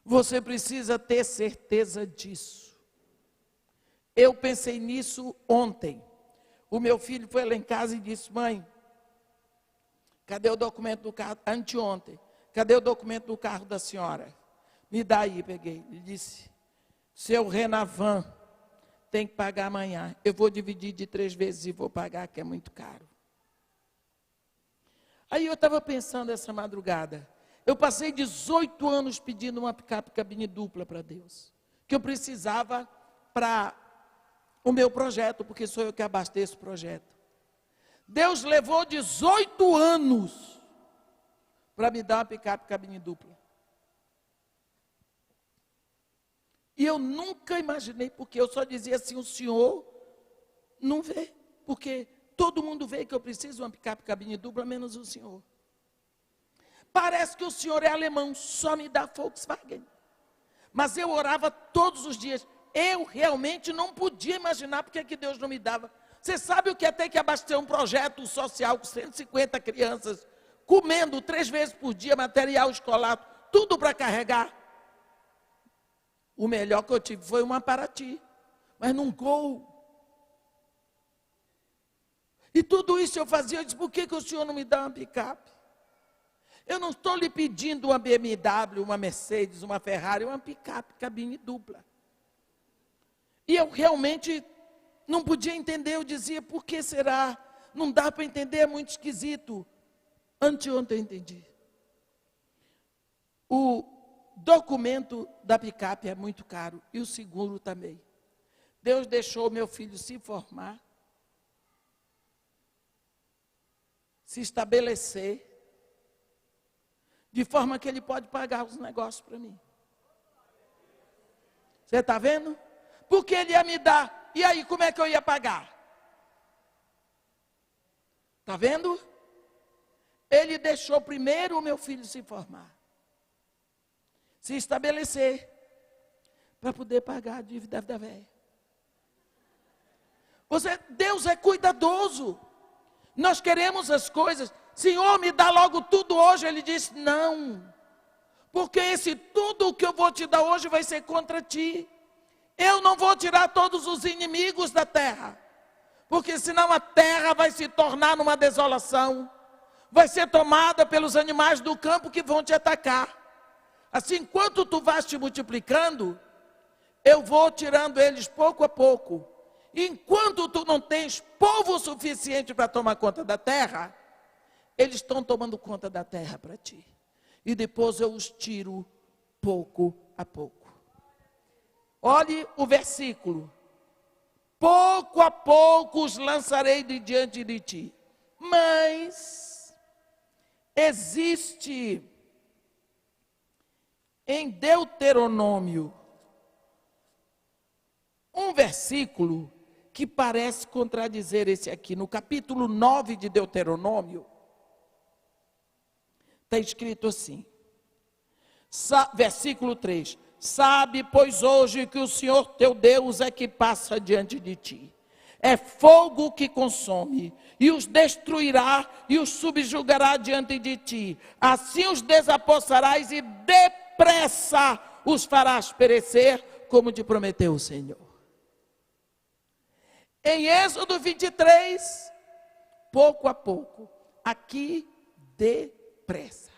Você precisa ter certeza disso. Eu pensei nisso ontem. O meu filho foi lá em casa e disse: mãe, cadê o documento do carro? Anteontem. Cadê o documento do carro da senhora? Me dá aí, peguei. Ele disse: seu Renavan tem que pagar amanhã. Eu vou dividir de 3 vezes e vou pagar, que é muito caro. Aí eu estava pensando essa madrugada. Eu passei 18 anos pedindo uma picape cabine dupla para Deus. Que eu precisava para o meu projeto, porque sou eu que abasteço o projeto. Deus levou 18 anos para me dar uma picape cabine dupla. E eu nunca imaginei, porque eu só dizia assim: o senhor não vê, porque todo mundo vê que eu preciso de uma picape cabine dupla, menos o senhor. Parece que o senhor é alemão, só me dá Volkswagen. Mas eu orava todos os dias. Eu realmente não podia imaginar porque que Deus não me dava. Você sabe o que é ter que abastecer um projeto social com 150 crianças, comendo 3 vezes por dia material escolar, tudo para carregar? O melhor que eu tive foi uma Paraty, mas num Gol. E tudo isso eu fazia. Eu disse: por que o senhor não me dá uma picape? Eu não estou lhe pedindo uma BMW, uma Mercedes, uma Ferrari, uma picape, cabine dupla. E eu realmente não podia entender. Eu dizia: por que será? Não dá para entender, é muito esquisito. Anteontem eu entendi. O documento da picape é muito caro e o seguro também. Deus deixou meu filho se formar, se estabelecer, de forma que ele pode pagar os negócios para mim. Você está vendo? Porque ele ia me dar. E aí, como é que eu ia pagar? Está vendo? Ele deixou primeiro o meu filho se formar, se estabelecer, para poder pagar a dívida da velha. Deus é cuidadoso. Nós queremos as coisas. Senhor, me dá logo tudo hoje. Ele disse: não, porque esse tudo que eu vou te dar hoje vai ser contra ti. Eu não vou tirar todos os inimigos da terra, porque senão a terra vai se tornar numa desolação, vai ser tomada pelos animais do campo que vão te atacar. Assim, enquanto tu vais te multiplicando, eu vou tirando eles pouco a pouco. Enquanto tu não tens povo suficiente para tomar conta da terra, eles estão tomando conta da terra para ti. E depois eu os tiro pouco a pouco. Olhe o versículo. Pouco a pouco os lançarei de diante de ti. Mas existe em Deuteronômio um versículo que parece contradizer esse aqui. No capítulo 9 de Deuteronômio, está escrito assim, versículo 3. Sabe, pois hoje que o Senhor teu Deus é que passa diante de ti. É fogo que consome, e os destruirá, e os subjugará diante de ti. Assim os desapossarás, e depressa os farás perecer, como te prometeu o Senhor. Em Êxodo 23, pouco a pouco, aqui depressa.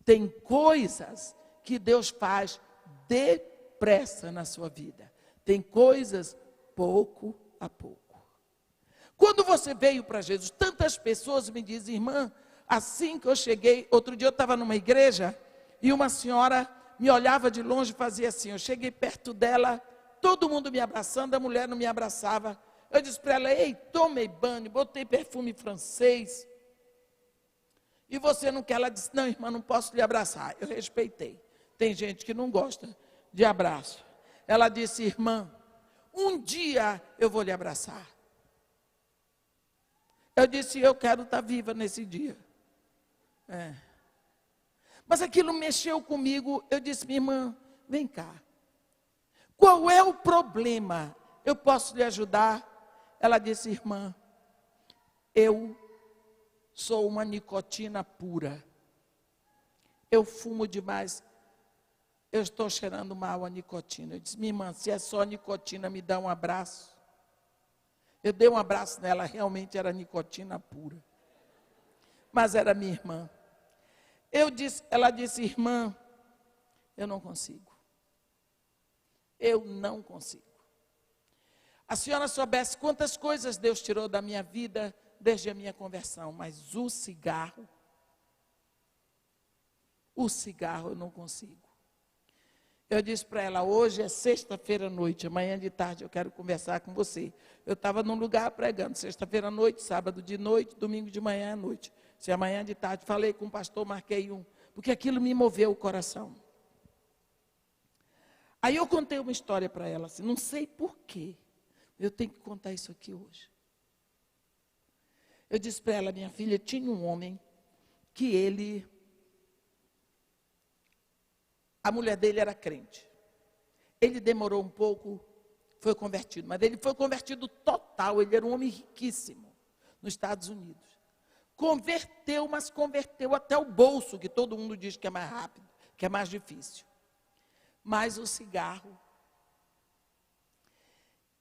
Tem coisas que Deus faz depressa na sua vida. Tem coisas pouco a pouco. Quando você veio para Jesus, tantas pessoas me dizem, irmã, assim que eu cheguei, outro dia eu estava numa igreja e uma senhora me olhava de longe e fazia assim, eu cheguei perto dela, todo mundo me abraçando, a mulher não me abraçava. Eu disse para ela, ei, tomei banho, botei perfume francês. E você não quer? Ela disse, não, irmã, não posso lhe abraçar. Eu respeitei. Tem gente que não gosta de abraço. Ela disse, irmã, um dia eu vou lhe abraçar. Eu disse, eu quero estar viva nesse dia. Mas aquilo mexeu comigo. Eu disse, minha irmã, vem cá. Qual é o problema? Eu posso lhe ajudar? Ela disse, irmã, eu sou uma nicotina pura. Eu fumo demais. Eu estou cheirando mal a nicotina. Eu disse, minha irmã, se é só nicotina, me dá um abraço. Eu dei um abraço nela, realmente era nicotina pura. Mas era minha irmã. Ela disse, irmã, eu não consigo. Eu não consigo. A senhora soubesse quantas coisas Deus tirou da minha vida desde a minha conversão, mas o cigarro eu não consigo. Eu disse para ela, hoje é sexta-feira à noite, amanhã de tarde eu quero conversar com você. Eu estava num lugar pregando, sexta-feira à noite, sábado de noite, domingo de manhã à noite. Se amanhã de tarde, falei com o pastor, marquei porque aquilo me moveu o coração. Aí eu contei uma história para ela, assim, não sei porquê, eu tenho que contar isso aqui hoje. Eu disse para ela, minha filha, tinha um homem que a mulher dele era crente. Ele demorou um pouco, foi convertido, mas ele foi convertido total, ele era um homem riquíssimo, nos Estados Unidos. Converteu, mas converteu até o bolso, que todo mundo diz que é mais rápido, que é mais difícil. Mas o cigarro.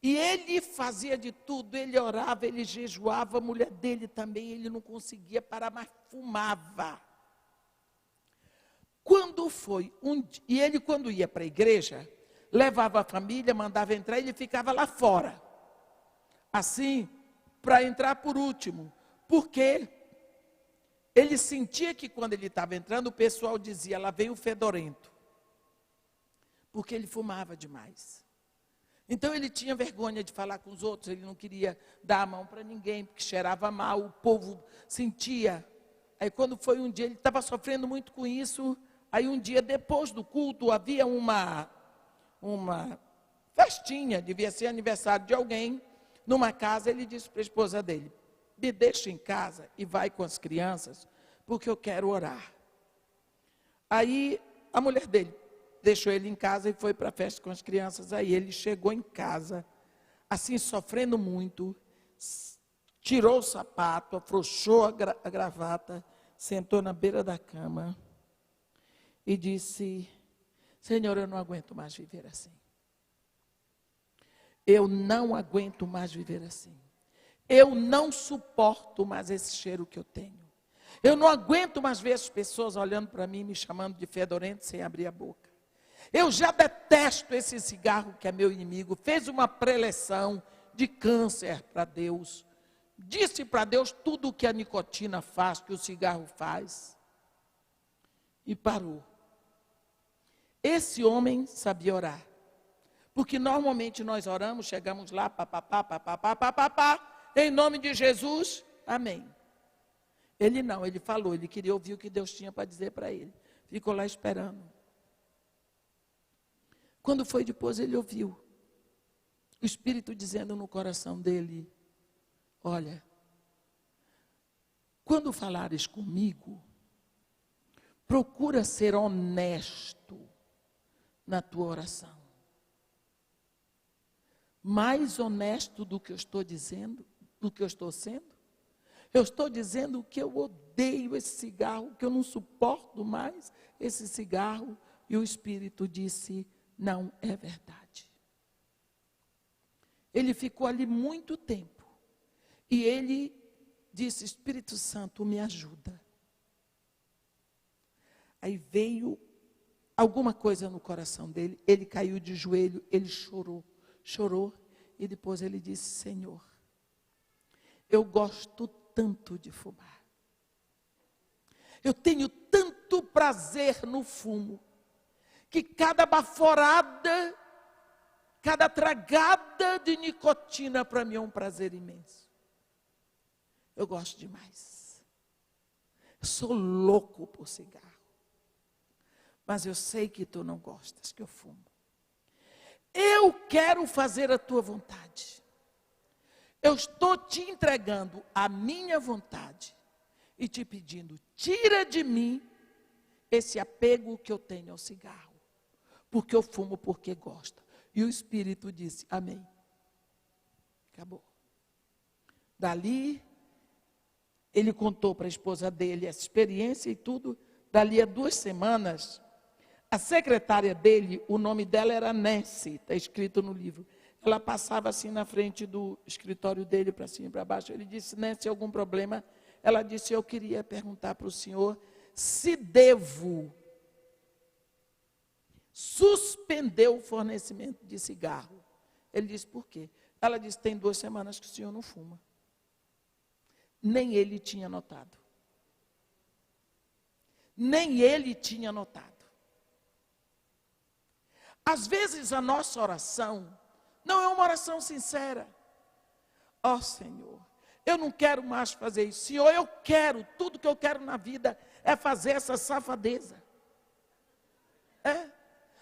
E ele fazia de tudo, ele orava, ele jejuava, a mulher dele também, ele não conseguia parar, mas fumava. E ele quando ia para a igreja, levava a família, mandava entrar, ele ficava lá fora. Assim, para entrar por último, porque ele sentia que quando ele estava entrando, o pessoal dizia, lá vem o fedorento. Porque ele fumava demais. Então ele tinha vergonha de falar com os outros, ele não queria dar a mão para ninguém, porque cheirava mal, o povo sentia. Aí quando foi um dia, ele estava sofrendo muito com isso, aí um dia depois do culto, havia uma festinha, devia ser aniversário de alguém, numa casa, ele disse para a esposa dele, me deixa em casa e vai com as crianças, porque eu quero orar. Aí a mulher dele deixou ele em casa e foi para a festa com as crianças. Aí ele chegou em casa, assim sofrendo muito, tirou o sapato, afrouxou a gravata, sentou na beira da cama e disse, Senhor, eu não aguento mais viver assim. Eu não aguento mais viver assim. Eu não suporto mais esse cheiro que eu tenho. Eu não aguento mais ver as pessoas olhando para mim, me chamando de fedorento sem abrir a boca. Eu já detesto esse cigarro que é meu inimigo. Fez uma preleção de câncer para Deus. Disse para Deus tudo o que a nicotina faz, que o cigarro faz. E parou. Esse homem sabia orar. Porque normalmente nós oramos, chegamos lá, papapá, em nome de Jesus, amém. Ele não, ele falou, ele queria ouvir o que Deus tinha para dizer para ele. Ficou lá esperando. Quando foi depois, ele ouviu o Espírito dizendo no coração dele: olha, quando falares comigo, procura ser honesto na tua oração. Mais honesto do que eu estou dizendo, do que eu estou sendo. Eu estou dizendo que eu odeio esse cigarro, que eu não suporto mais esse cigarro. E o Espírito disse: não é verdade. Ele ficou ali muito tempo. E ele disse: Espírito Santo, me ajuda. Aí veio alguma coisa no coração dele. Ele caiu de joelho, ele chorou. E depois ele disse: Senhor, eu gosto tanto de fumar. Eu tenho tanto prazer no fumo, que cada baforada, cada tragada de nicotina para mim é um prazer imenso. Eu gosto demais. Eu sou louco por cigarro. Mas eu sei que tu não gostas que eu fumo. Eu quero fazer a tua vontade. Eu estou te entregando a minha vontade e te pedindo: tira de mim esse apego que eu tenho ao cigarro, porque eu fumo porque gosto. E o Espírito disse: amém. Acabou. Dali, ele contou para a esposa dele essa experiência e tudo. Dali a 2 semanas, a secretária dele, o nome dela era Nancy, está escrito no livro. Ela passava assim na frente do escritório dele, para cima e para baixo. Ele disse: Nancy, algum problema? Ela disse: eu queria perguntar para o senhor se devo suspender o fornecimento de cigarro. Ele disse: por quê? Ela disse: tem 2 semanas que o senhor não fuma. Nem ele tinha notado. Nem ele tinha notado. Às vezes a nossa oração não é uma oração sincera. Ó Senhor, eu não quero mais fazer isso. Senhor, eu quero, tudo que eu quero na vida é fazer essa safadeza.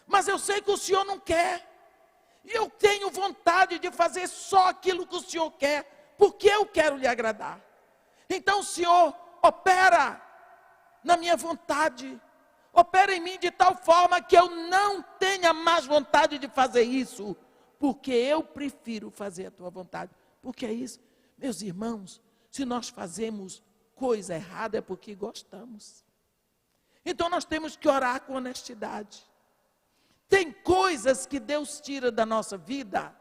Mas eu sei que o Senhor não quer. E eu tenho vontade de fazer só aquilo que o Senhor quer, porque eu quero lhe agradar. Então, Senhor, opera na minha vontade. Opera em mim de tal forma que eu não tenha mais vontade de fazer isso, porque eu prefiro fazer a tua vontade. Porque é isso, meus irmãos, se nós fazemos coisa errada é porque gostamos. Então nós temos que orar com honestidade. Tem coisas que Deus tira da nossa vida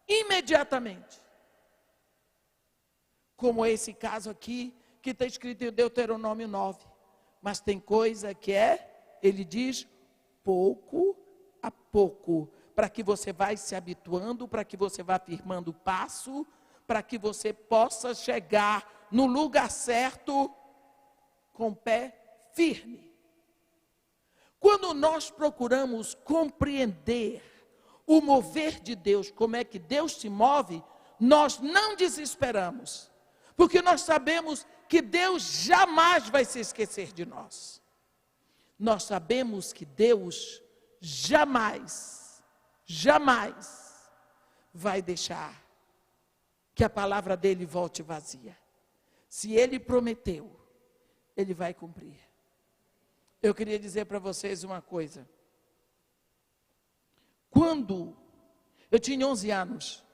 imediatamente. Como esse caso aqui, que está escrito em Deuteronômio 9. Mas tem coisa que ele diz, pouco a pouco, para que você vá se habituando, para que você vá firmando o passo, para que você possa chegar no lugar certo, com o pé firme. Quando nós procuramos compreender o mover de Deus, como é que Deus se move, nós não desesperamos, porque nós sabemos que Deus jamais vai se esquecer de nós. Nós sabemos que Deus jamais vai deixar que a palavra dele volte vazia. Se ele prometeu, ele vai cumprir. Eu queria dizer para vocês uma coisa. Quando eu tinha 11 anos,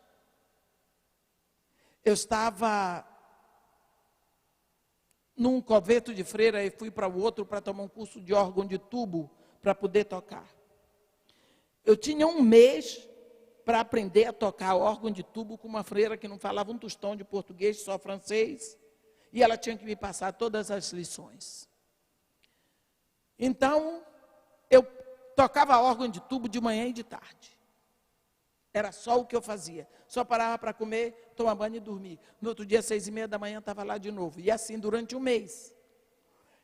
eu estava num convento de freira e fui para o outro para tomar um curso de órgão de tubo para poder tocar. Eu tinha 1 mês para aprender a tocar órgão de tubo com uma freira que não falava um tostão de português, só francês, e ela tinha que me passar todas as lições. Então, eu tocava órgão de tubo de manhã e de tarde. Era só o que eu fazia. Só parava para comer, tomar banho e dormir. No outro dia, 6h30 da manhã, estava lá de novo. E assim durante 1 mês.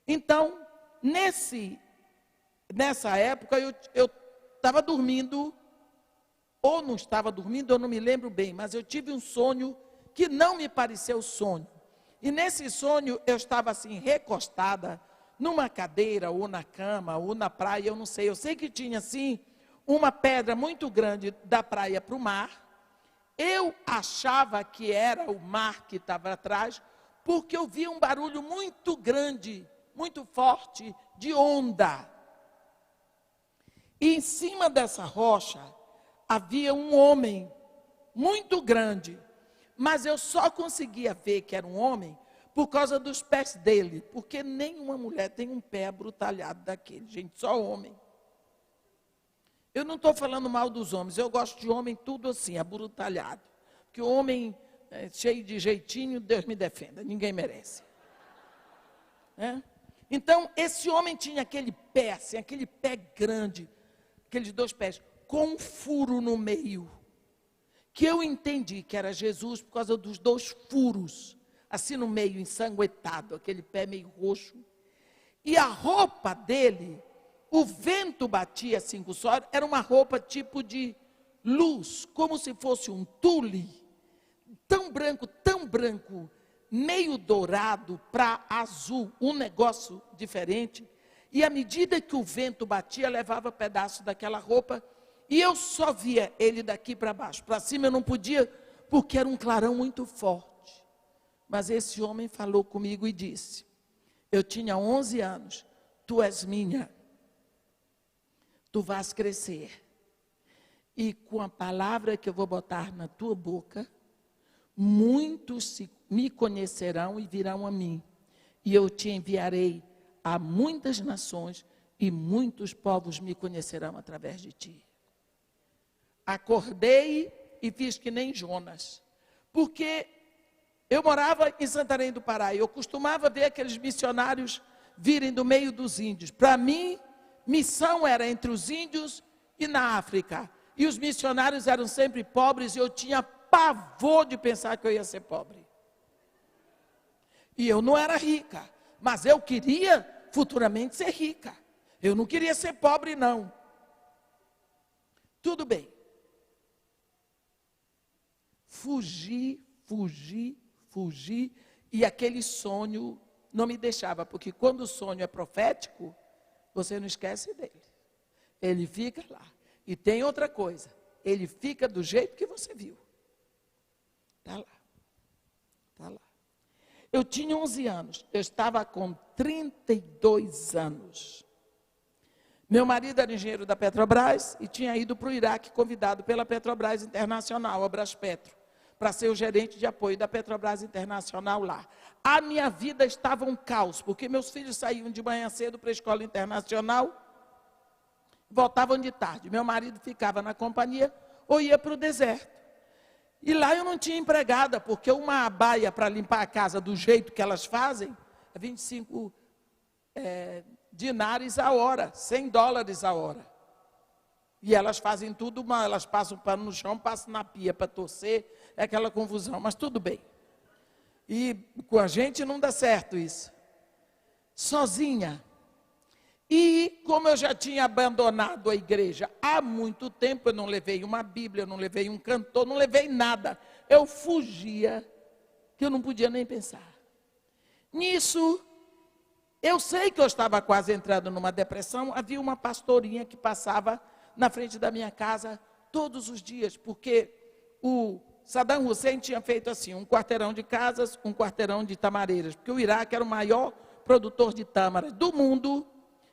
Então, nessa época, eu estava dormindo ou não estava dormindo, eu não me lembro bem, mas eu tive um sonho que não me pareceu sonho. E nesse sonho eu estava assim, recostada, numa cadeira, ou na cama, ou na praia, eu não sei. Eu sei que tinha assim, uma pedra muito grande da praia para o mar. Eu achava que era o mar que estava atrás, porque eu via um barulho muito grande, muito forte, de onda. E em cima dessa rocha, havia um homem muito grande, mas eu só conseguia ver que era um homem por causa dos pés dele, porque nenhuma mulher tem um pé abrutalhado daquele, gente, só homem. Eu não estou falando mal dos homens, eu gosto de homem tudo assim, abrutalhado. Porque o homem cheio de jeitinho, Deus me defenda, ninguém merece. Então, esse homem tinha aquele pé, assim, aquele pé grande, aqueles 2 pés, com um furo no meio, que eu entendi que era Jesus por causa dos 2 furos, assim no meio, ensanguentado, aquele pé meio roxo. E a roupa dele, o vento batia assim com o sol, era uma roupa tipo de luz, como se fosse um tule, tão branco, meio dourado para azul, um negócio diferente. E à medida que o vento batia, levava pedaço daquela roupa, e eu só via ele daqui para baixo. Para cima eu não podia, porque era um clarão muito forte. Mas esse homem falou comigo e disse: eu tinha 11 anos, tu és minha, tu vais crescer, e com a palavra que eu vou botar na tua boca, muitos me conhecerão e virão a mim, e eu te enviarei a muitas nações, e muitos povos me conhecerão através de ti. Acordei e fiz que nem Jonas, porque eu morava em Santarém do Pará, e eu costumava ver aqueles missionários virem do meio dos índios. Para mim, missão era entre os índios e na África, e os missionários eram sempre pobres, e eu tinha pavor de pensar que eu ia ser pobre. E eu não era rica, mas eu queria futuramente ser rica. Eu não queria ser pobre, não. Tudo bem. Fugi, e aquele sonho não me deixava, porque quando o sonho é profético, você não esquece dele. Ele fica lá. E tem outra coisa, ele fica do jeito que você viu. Está lá. Eu tinha 11 anos, eu estava com 32 anos. Meu marido era engenheiro da Petrobras e tinha ido para o Iraque, convidado pela Petrobras Internacional, a Braspetro, para ser o gerente de apoio da Petrobras Internacional lá. A minha vida estava um caos, porque meus filhos saíam de manhã cedo para a escola internacional, voltavam de tarde. Meu marido ficava na companhia ou ia para o deserto. E lá eu não tinha empregada, porque uma baia para limpar a casa do jeito que elas fazem, é 25 dinares a hora, $100 a hora. E elas fazem tudo, elas passam o pano no chão, passam na pia para torcer, é aquela confusão, mas tudo bem. E com a gente não dá certo isso. Sozinha. E como eu já tinha abandonado a igreja há muito tempo, eu não levei uma Bíblia, eu não levei um cantor, não levei nada. Eu fugia, que eu não podia nem pensar. Nisso, eu sei que eu estava quase entrando numa depressão. Havia uma pastorinha que passava na frente da minha casa todos os dias, porque o Saddam Hussein tinha feito assim, um quarteirão de casas, um quarteirão de tamareiras, porque o Iraque era o maior produtor de tâmaras do mundo.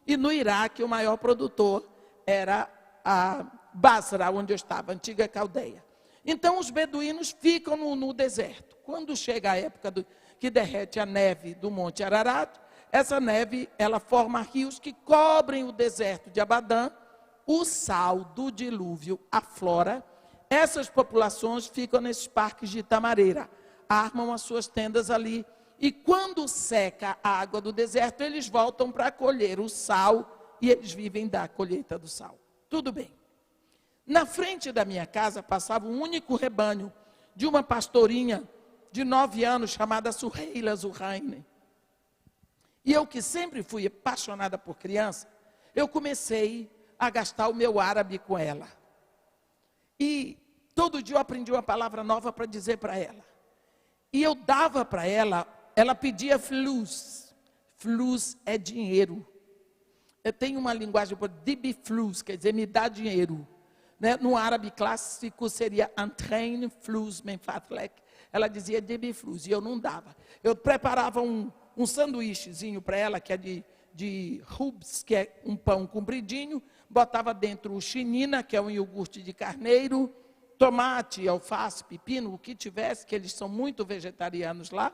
E no Iraque, o maior produtor era a Basra, onde eu estava, a antiga Caldeia. Então, os beduínos ficam no deserto. Quando chega a época que derrete a neve do Monte Ararat, essa neve, ela forma rios que cobrem o deserto de Abadã, o sal do dilúvio aflora. Essas populações ficam nesses parques de tamareira, armam as suas tendas ali. E quando seca a água do deserto, eles voltam para colher o sal e eles vivem da colheita do sal. Tudo bem. Na frente da minha casa passava um único rebanho de uma pastorinha de 9 anos chamada Suheila Zurraine. E eu, que sempre fui apaixonada por criança, eu comecei a gastar o meu árabe com ela. E todo dia eu aprendi uma palavra nova para dizer para ela. E eu dava para ela, ela pedia flus. Flus é dinheiro. Eu tenho uma linguagem, dibi flus, quer dizer, me dá dinheiro. Né? No árabe clássico seria antrein flus menfatlek. Ela dizia dibi flus, e eu não dava. Eu preparava um sanduíchezinho para ela, que é de rubs, que é um pão compridinho, botava dentro o chinina, que é um iogurte de carneiro, tomate, alface, pepino, o que tivesse, que eles são muito vegetarianos lá,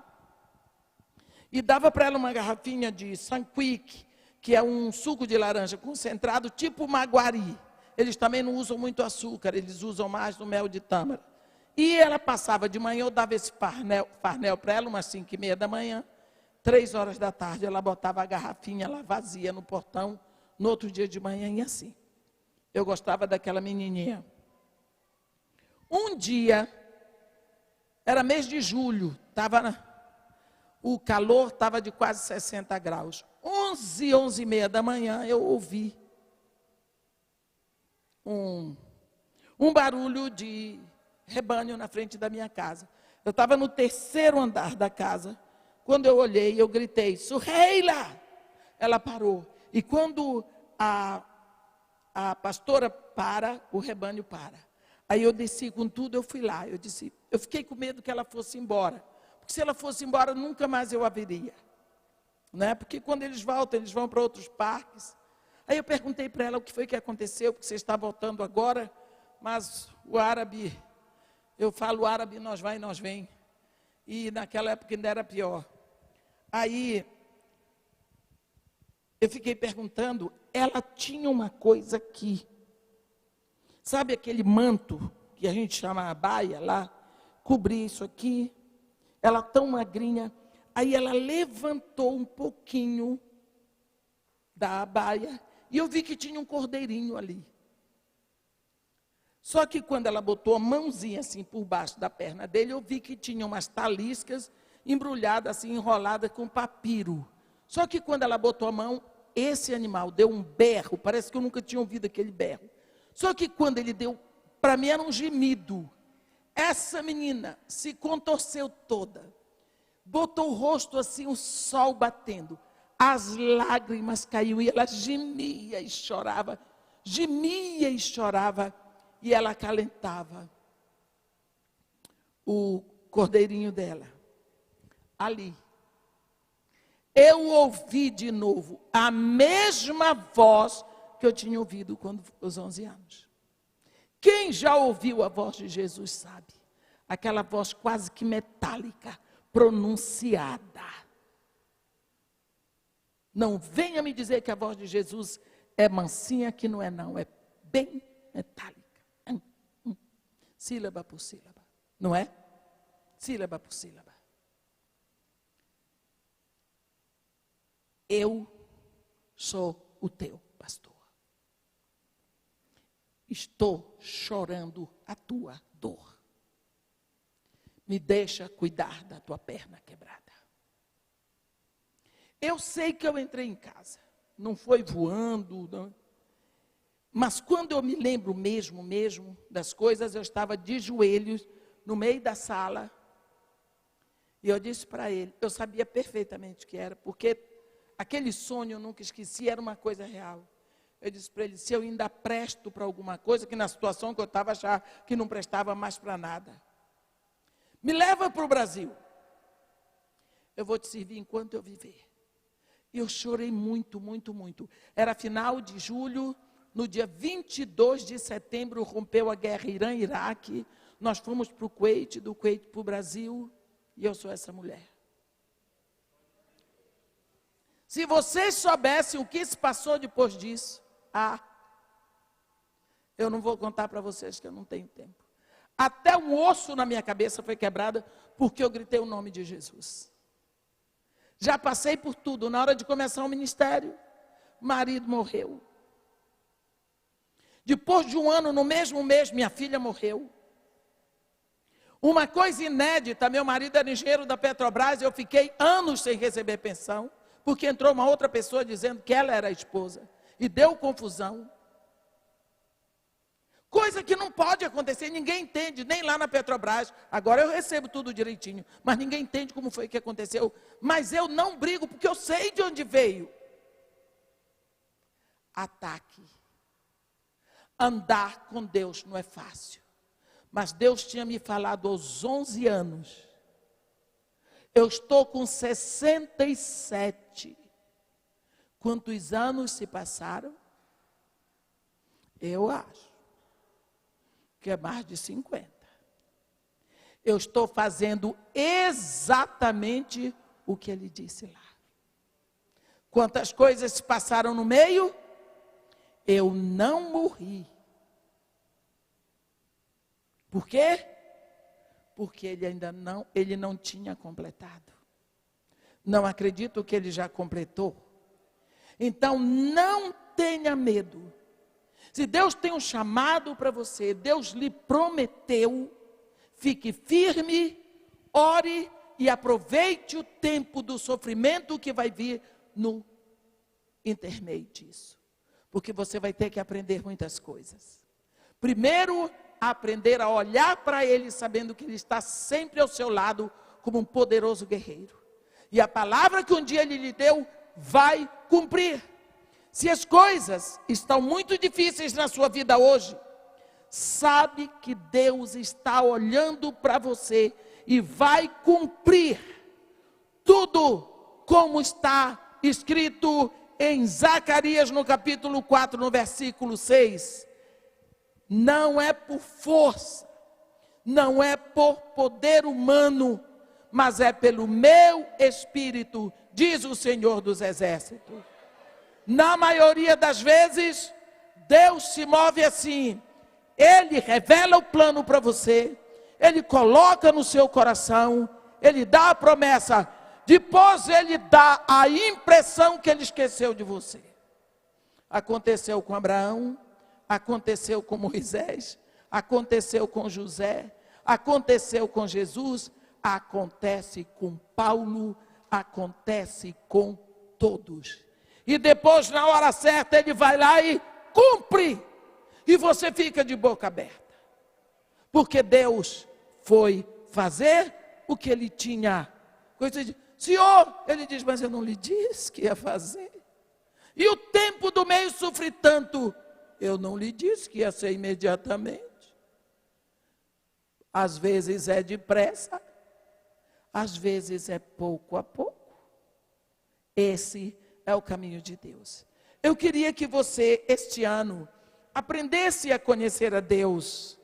e dava para ela uma garrafinha de Sunquick, que é um suco de laranja concentrado, tipo maguari. Eles também não usam muito açúcar, eles usam mais no mel de tâmara. E ela passava de manhã, eu dava esse farnel para ela, umas 5h30 da manhã, 3 horas da tarde, ela botava a garrafinha lá vazia no portão, no outro dia de manhã, e assim. Eu gostava daquela menininha. Um dia, era mês de julho, o calor estava de quase 60 graus. 11h30 da manhã, eu ouvi um barulho de rebanho na frente da minha casa. Eu estava no 3º andar da casa. Quando eu olhei, eu gritei, Suheila! Ela parou. E quando a pastora para, o rebanho para. Aí eu desci com tudo, eu fui lá. Eu fiquei com medo que ela fosse embora. Porque se ela fosse embora, nunca mais eu a veria. Né? Porque quando eles voltam, eles vão para outros parques. Aí eu perguntei para ela o que foi que aconteceu, porque você está voltando agora, mas o árabe, eu falo árabe, nós vai, nós vem. E naquela época ainda era pior. Aí, eu fiquei perguntando, ela tinha uma coisa aqui. Sabe aquele manto que a gente chama abaia lá? Cobria isso aqui. Ela tão magrinha. Aí ela levantou um pouquinho da abaia e eu vi que tinha um cordeirinho ali. Só que quando ela botou a mãozinha assim por baixo da perna dele, eu vi que tinha umas taliscas embrulhadas assim, enroladas com papiro. Só que quando ela botou a mão, esse animal deu um berro, parece que eu nunca tinha ouvido aquele berro. Só que quando ele deu, para mim era um gemido. Essa menina se contorceu toda, botou o rosto assim, o sol batendo, as lágrimas caíam e ela gemia e chorava, e ela acalentava o cordeirinho dela. Ali, eu ouvi de novo a mesma voz que eu tinha ouvido quando aos 11 anos. Quem já ouviu a voz de Jesus sabe, aquela voz quase que metálica, pronunciada. Não venha me dizer que a voz de Jesus é mansinha, que não é não, é bem metálica. Sílaba por sílaba, não é? Sílaba por sílaba. Eu sou o teu pastor. Estou chorando a tua dor. Me deixa cuidar da tua perna quebrada. Eu sei que eu entrei em casa. Não foi voando, não. Mas quando eu me lembro mesmo das coisas, eu estava de joelhos no meio da sala. E eu disse para ele, eu sabia perfeitamente o que era, porque aquele sonho eu nunca esqueci, era uma coisa real. Eu disse para ele, se eu ainda presto para alguma coisa, que na situação que eu estava, achava que não prestava mais para nada. Me leva para o Brasil. Eu vou te servir enquanto eu viver. E eu chorei muito. Era final de julho, no dia 22 de setembro, rompeu a guerra Irã-Iraque. Nós fomos para o Kuwait, do Kuwait para o Brasil, e eu sou essa mulher. Se vocês soubessem o que se passou depois disso, eu não vou contar para vocês que eu não tenho tempo. Até um osso na minha cabeça foi quebrado porque eu gritei o nome de Jesus. Já passei por tudo. Na hora de começar o ministério, marido morreu. Depois de um ano, no mesmo mês, minha filha morreu. Uma coisa inédita, meu marido era engenheiro da Petrobras, eu fiquei anos sem receber pensão, porque entrou uma outra pessoa dizendo que ela era a esposa, e deu confusão. Coisa que não pode acontecer, ninguém entende, nem lá na Petrobras. Agora eu recebo tudo direitinho, mas ninguém entende como foi que aconteceu. Mas eu não brigo, porque eu sei de onde veio. Ataque. Andar com Deus não é fácil. Mas Deus tinha me falado aos 11 anos. Eu estou com 67. Quantos anos se passaram? Eu acho que é mais de 50. Eu estou fazendo exatamente o que ele disse lá. Quantas coisas se passaram no meio? Eu não morri. Por quê? Porque ele não tinha completado. Não acredito que ele já completou. Então não tenha medo. Se Deus tem um chamado para você, Deus lhe prometeu, fique firme, ore e aproveite o tempo do sofrimento que vai vir no intermeio disso. Porque você vai ter que aprender muitas coisas. Primeiro, aprender a olhar para Ele, sabendo que Ele está sempre ao seu lado, como um poderoso guerreiro. E a palavra que um dia Ele lhe deu, vai cumprir. Se as coisas estão muito difíceis na sua vida hoje, sabe que Deus está olhando para você e vai cumprir tudo como está escrito em Zacarias no capítulo 4, no versículo 6. Não é por força, não é por poder humano, mas é pelo meu Espírito, diz o Senhor dos Exércitos. Na maioria das vezes, Deus se move assim. Ele revela o plano para você, Ele coloca no seu coração, Ele dá a promessa, depois Ele dá a impressão que Ele esqueceu de você. Aconteceu com Abraão, aconteceu com Moisés, aconteceu com José, aconteceu com Jesus, acontece com Paulo, acontece com todos. E depois, na hora certa, Ele vai lá e cumpre. E você fica de boca aberta. Porque Deus foi fazer o que Ele tinha. Senhor, Ele diz, mas eu não lhe disse que ia fazer. E o tempo do meio sofri tanto. Eu não lhe disse que ia ser imediatamente. Às vezes é depressa. Às vezes é pouco a pouco. Esse é o caminho de Deus. Eu queria que você, este ano, aprendesse a conhecer a Deus,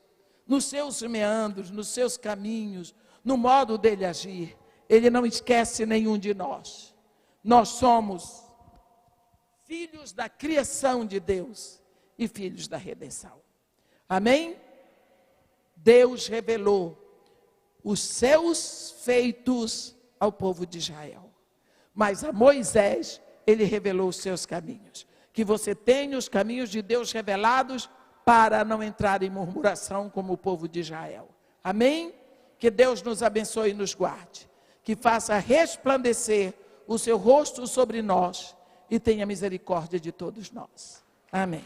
nos seus meandros, nos seus caminhos, no modo dele agir. Ele não esquece nenhum de nós. Nós somos filhos da criação de Deus e filhos da redenção. Amém? Deus revelou os seus feitos ao povo de Israel. Mas a Moisés, Ele revelou os seus caminhos. Que você tenha os caminhos de Deus revelados para não entrar em murmuração como o povo de Israel. Amém? Que Deus nos abençoe e nos guarde. Que faça resplandecer o seu rosto sobre nós e tenha misericórdia de todos nós. Amém.